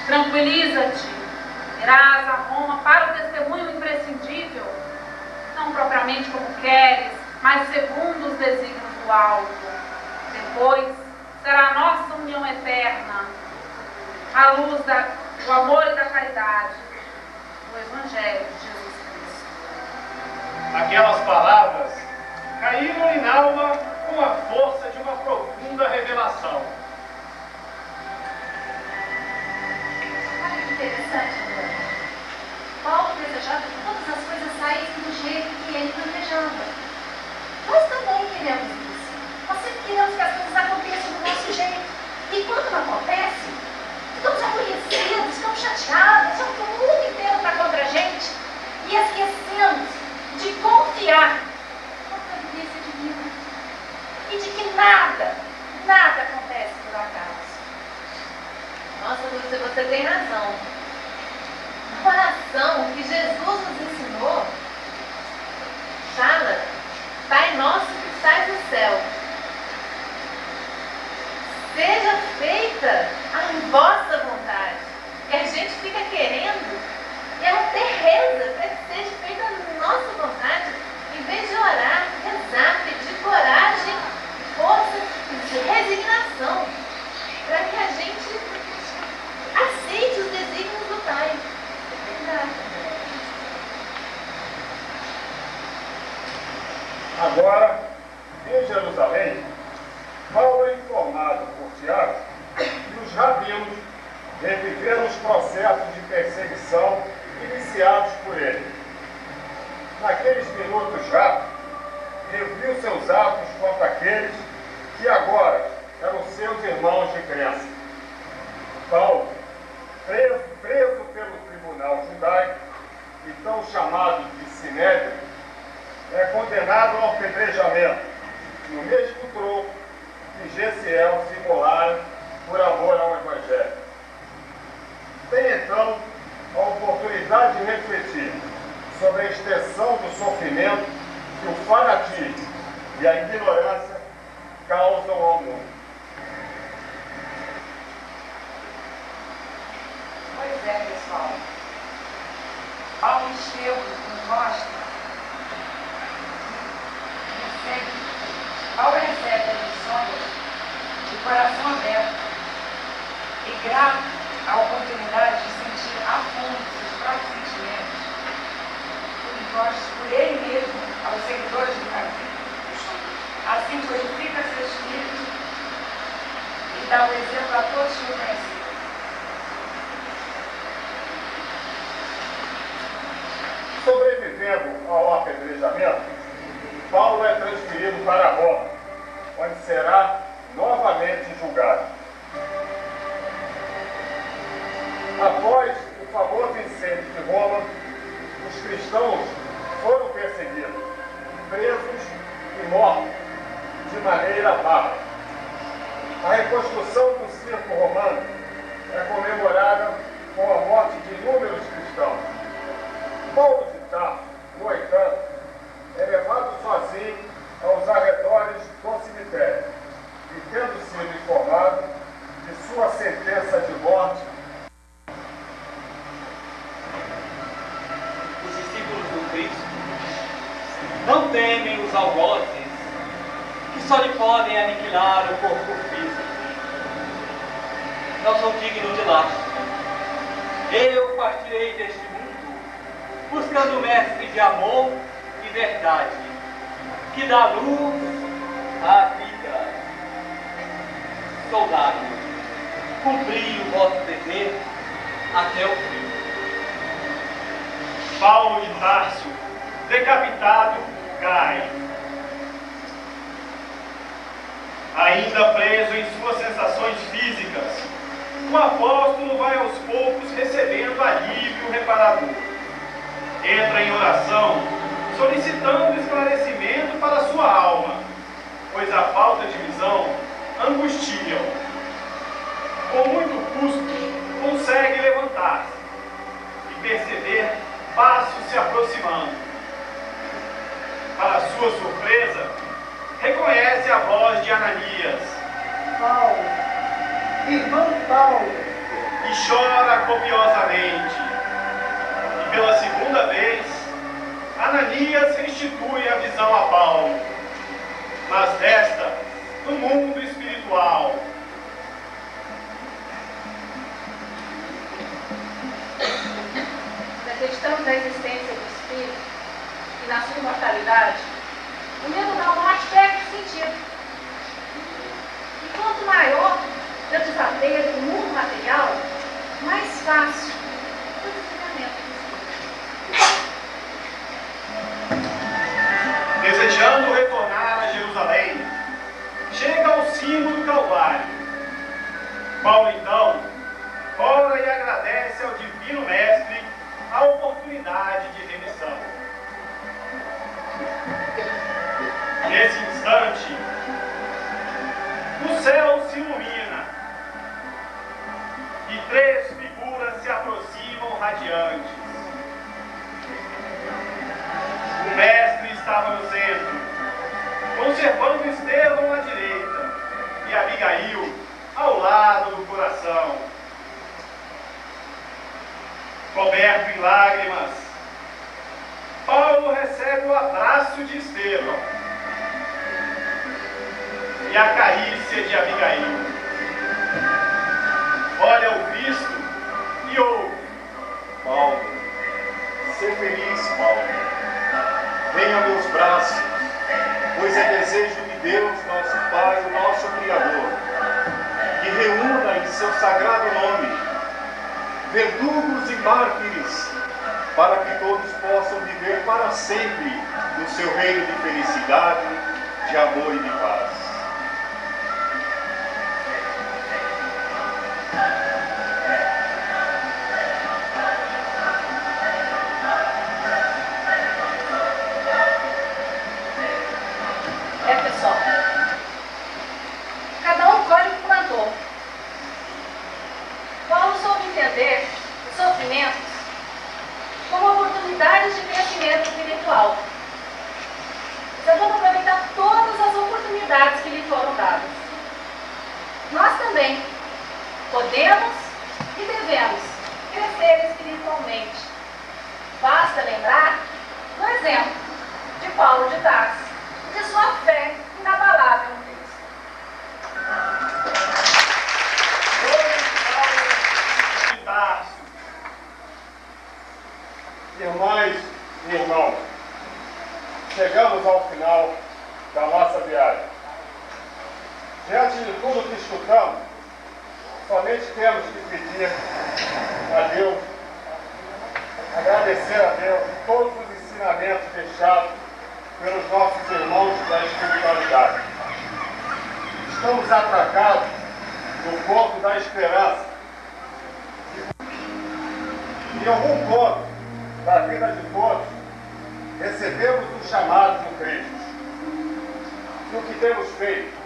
Tranquiliza-te, irás a Roma para o testemunho imprescindível, não propriamente como queres, mas segundo os desígnios do alto. Depois será a nossa união eterna, à luz do amor e da caridade, do Evangelho de Jesus Cristo. Aquelas palavras caíram-lhe na alma com a força de uma profunda revelação. Olha que interessante, André. Paulo desejava que todas as coisas saíssem do jeito que ele planejava. Nós também queremos isso. Nós sempre queremos que as coisas aconteçam do nosso jeito. E quando não acontece, ficamos aborrecidos, ficamos chateados, achamos que o mundo inteiro está contra a gente e esquecemos de confiar na providência divina e de que nada acontece por acaso. Nossa, Lúcia, você tem razão. A oração que Jesus nos ensinou fala: Pai nosso que estás no céu, seja feita a vossa vontade. E a gente fica querendo, e até reza para que seja feita a nossa vontade, em vez de orar, rezar, pedir coragem, força e resignação, para que a gente aceite os desígnios do Pai. É verdade. Agora, em Jerusalém, Paulo é informado por Tiago que os rabinos reviveram os processos de perseguição iniciados por ele. Naqueles minutos já, reviu seus atos contra aqueles que agora eram seus irmãos de crença. Paulo, preso pelo tribunal judaico, então chamado de Sinédrio, é condenado ao apedrejamento, no mesmo troco que Gessiel se imolara por amor ao Evangelho. Tem então a oportunidade de refletir sobre a extensão do sofrimento que o fanatismo e a ignorância causam ao mundo. Pois é, pessoal. Paulo Estevão nos mostra Paulo recebe as missões de coração aberto e grato à oportunidade de sentir a fundo seus próprios sentimentos, impostos por ele mesmo aos seguidores do caminho. Assim purifica seu espírito e dá o exemplo a todos que o conheceram. Sobrevivendo ao apedrejamento, Paulo é transferido para Roma, onde será novamente julgado. Após o famoso incêndio de Roma, os cristãos foram perseguidos, presos e mortos de maneira bárbara. A reconstrução do circo romano é comemorada com a morte de inúmeros cristãos. Paulo de Tarso, no entanto, é levado sozinho aos arredores do cemitério e, tendo sido informado de sua sentença de morte, só lhe podem aniquilar o corpo físico. Não sou digno de laço. Eu partirei deste mundo buscando o mestre de amor e verdade, que dá luz à vida. Soldado, cumpri o vosso dever até o fim. Paulo de Tarso, decapitado, cai. Ainda preso em suas sensações físicas, o apóstolo vai aos poucos recebendo alívio reparador. Entra em oração, solicitando esclarecimento para sua alma, pois a falta de visão angustia-o. Com muito custo, consegue levantar-se e perceber passos se aproximando. Para sua surpresa, reconhece a voz de Ananias. Paulo, irmão Paulo. E chora copiosamente. E pela segunda vez, Ananias restitui a visão a Paulo, mas desta no mundo espiritual. Acreditamos na existência do Espírito e na sua imortalidade, o medo da morte perde sentido. E quanto maior eu desapego do mundo material, mais fácil o desligamento do Espírito. Desejando retornar a Jerusalém, chega ao cimo do Calvário. Paulo, então, ora e agradece ao Divino Mestre a oportunidade de remissão. Nesse instante, o céu se ilumina e três figuras se aproximam radiantes. O Mestre estava no centro, conservando Estevão à direita e Abigail ao lado do coração. Coberto em lágrimas, Paulo recebe o abraço de Estevão e a carícia de Abigail. Olha o visto e ouve. Paulo, ser feliz, Paulo. Venha a meus braços, pois é desejo de Deus, nosso Pai, o nosso Criador, que reúna em seu sagrado nome verdugos e mártires, para que todos possam viver para sempre no seu reino de felicidade, de amor e de paz. Pessoal, cada um colhe o que plantou. Paulo soube entender os sofrimentos como oportunidades de crescimento espiritual, sabendo aproveitar todas as oportunidades que lhe foram dadas. Nós também podemos e devemos crescer espiritualmente. Basta lembrar do exemplo de Paulo de Tarso, de sua fé inabalável no Cristo. Irmãs e irmãos, chegamos ao final da nossa viagem. Diante de tudo que escutamos, somente temos que pedir a Deus, agradecer a Deus todos os ensinamentos deixados pelos nossos irmãos da espiritualidade. Estamos atracados no ponto da esperança. Em algum ponto da vida de todos, recebemos um chamado do Cristo. E o que temos feito?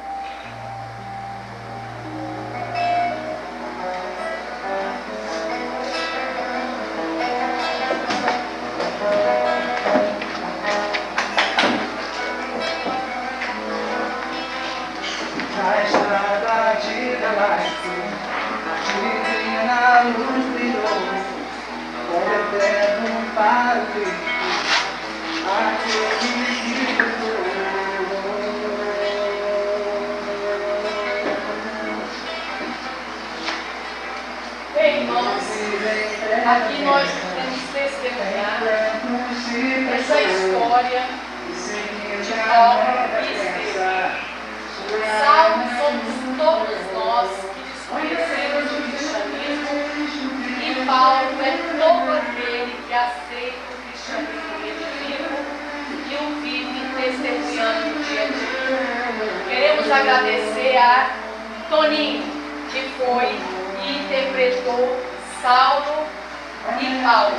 Na estrada de Damasco, a divina luz brilhou, com eterno para o Cristo, aquele que gritou. Aqui nós temos testemunhar essa história de Paulo e Estevão. Salvos somos todos nós que desconhecemos o cristianismo, e Paulo é todo aquele que aceita o cristianismo redimido e o vive testemunhando no dia a dia. Queremos agradecer a Toninho, que foi e interpretou Saulo e Paulo.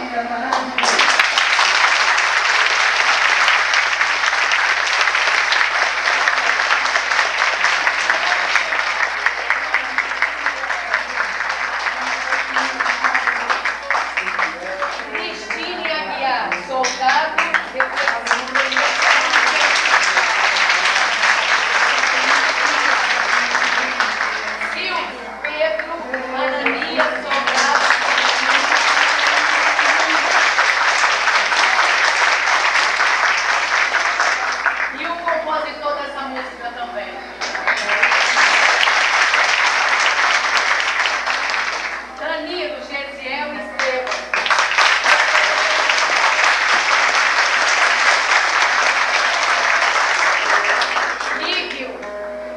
Cristine Aguiar, soldado, Silvio Pedro Ananias, soldado. E o compositor dessa música também. Danilo, Gesiel e Estevam. Lívio,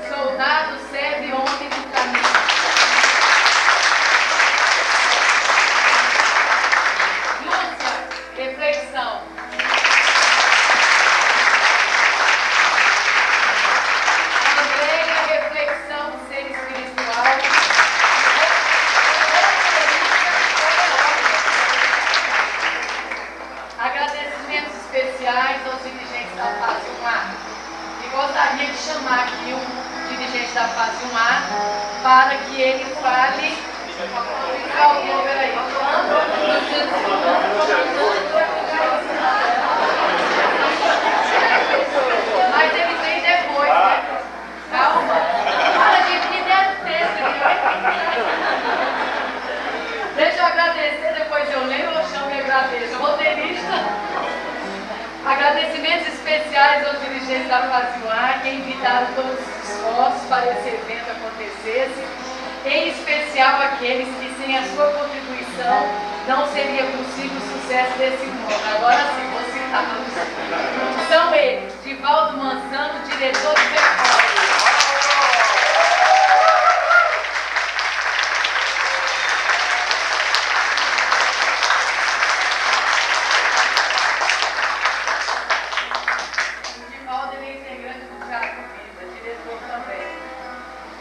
soldado, serve ontem no caminho. Lúcia, reflexão. Andréia, reflexão, ser espiritual. Agradecimentos especiais aos dirigentes da fase 1A. E gostaria de chamar aqui um dirigente da fase 1A para que ele fale. Por favor, peraí. Mas ele vem depois, né? Calma. Para de me der texto. Deixa eu agradecer, depois eu leio, eu chamo e agradeço. Roteirista. Agradecimentos especiais aos dirigentes da fase 1A que invitaram todos os esforços para esse evento acontecesse, em especial aqueles que sem a sua contribuição não seria possível o sucesso desse encontro. Agora sim, vou citá-los. São eles, Divaldo Mansano, diretor de performance.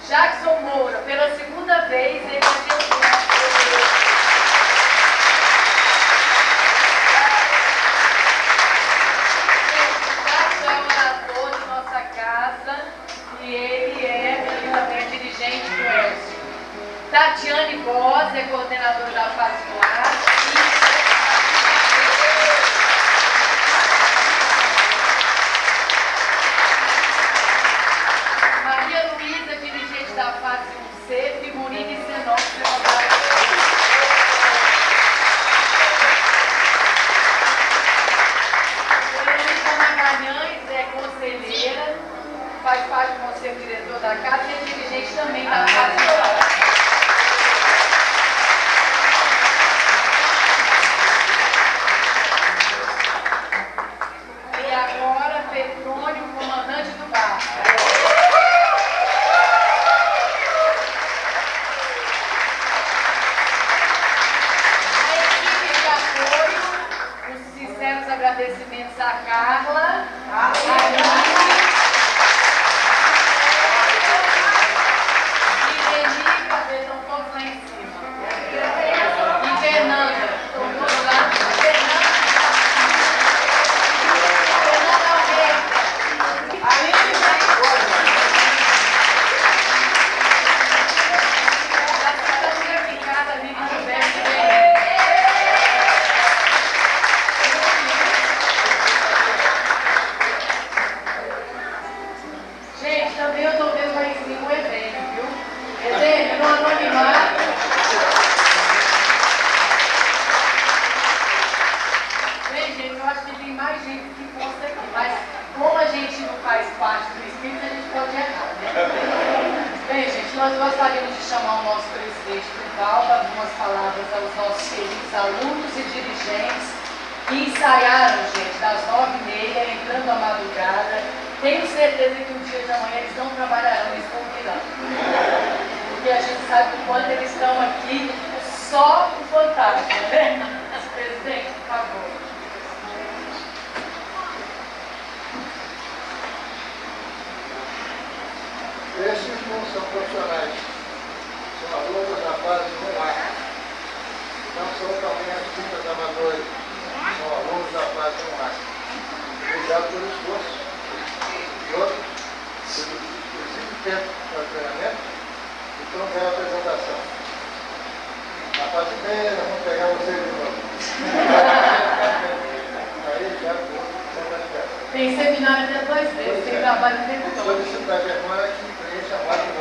Jackson Moura, pela segunda vez, ele é diretor. Jackson é orador de nossa casa e ele também é dirigente do Elcio. Tatiane Boss é coordenadora da fase 1A. Maria Luísa, dirigente da fase 1C, figurino e cenógrafo. Luísa Magalhães é conselheira, faz parte do conselho diretor da casa e é dirigente também da fase 1A. E agora, Petrônio, comandante do bar. Os sinceros agradecimentos a Carla, a Irene, cadê? Estão todos lá em cima. E Fernanda, estão todos lá. Fernanda Almeida. Aline nós gostaríamos de chamar o nosso presidente Duval para algumas palavras aos nossos queridos alunos e dirigentes que ensaiaram, gente, das 9h30, entrando à madrugada. Tenho certeza que no dia de amanhã eles não trabalharão, eles estão virando. Porque a gente sabe o quanto eles estão aqui só o fantástico, né? Presidente, por favor. Esses não são profissionais, são alunos da fase 1A. Não são também artistas amadores, são alunos da fase 1A. Obrigado pelo esforço. Outros, pelo tempo para o treinamento e por uma bela apresentação. Na fase B, nós vamos pegar vocês de novo. Aí já tem seminário até 2 vezes, tem trabalho o tempo todo. Solicitar a vergonha que preencha a máquina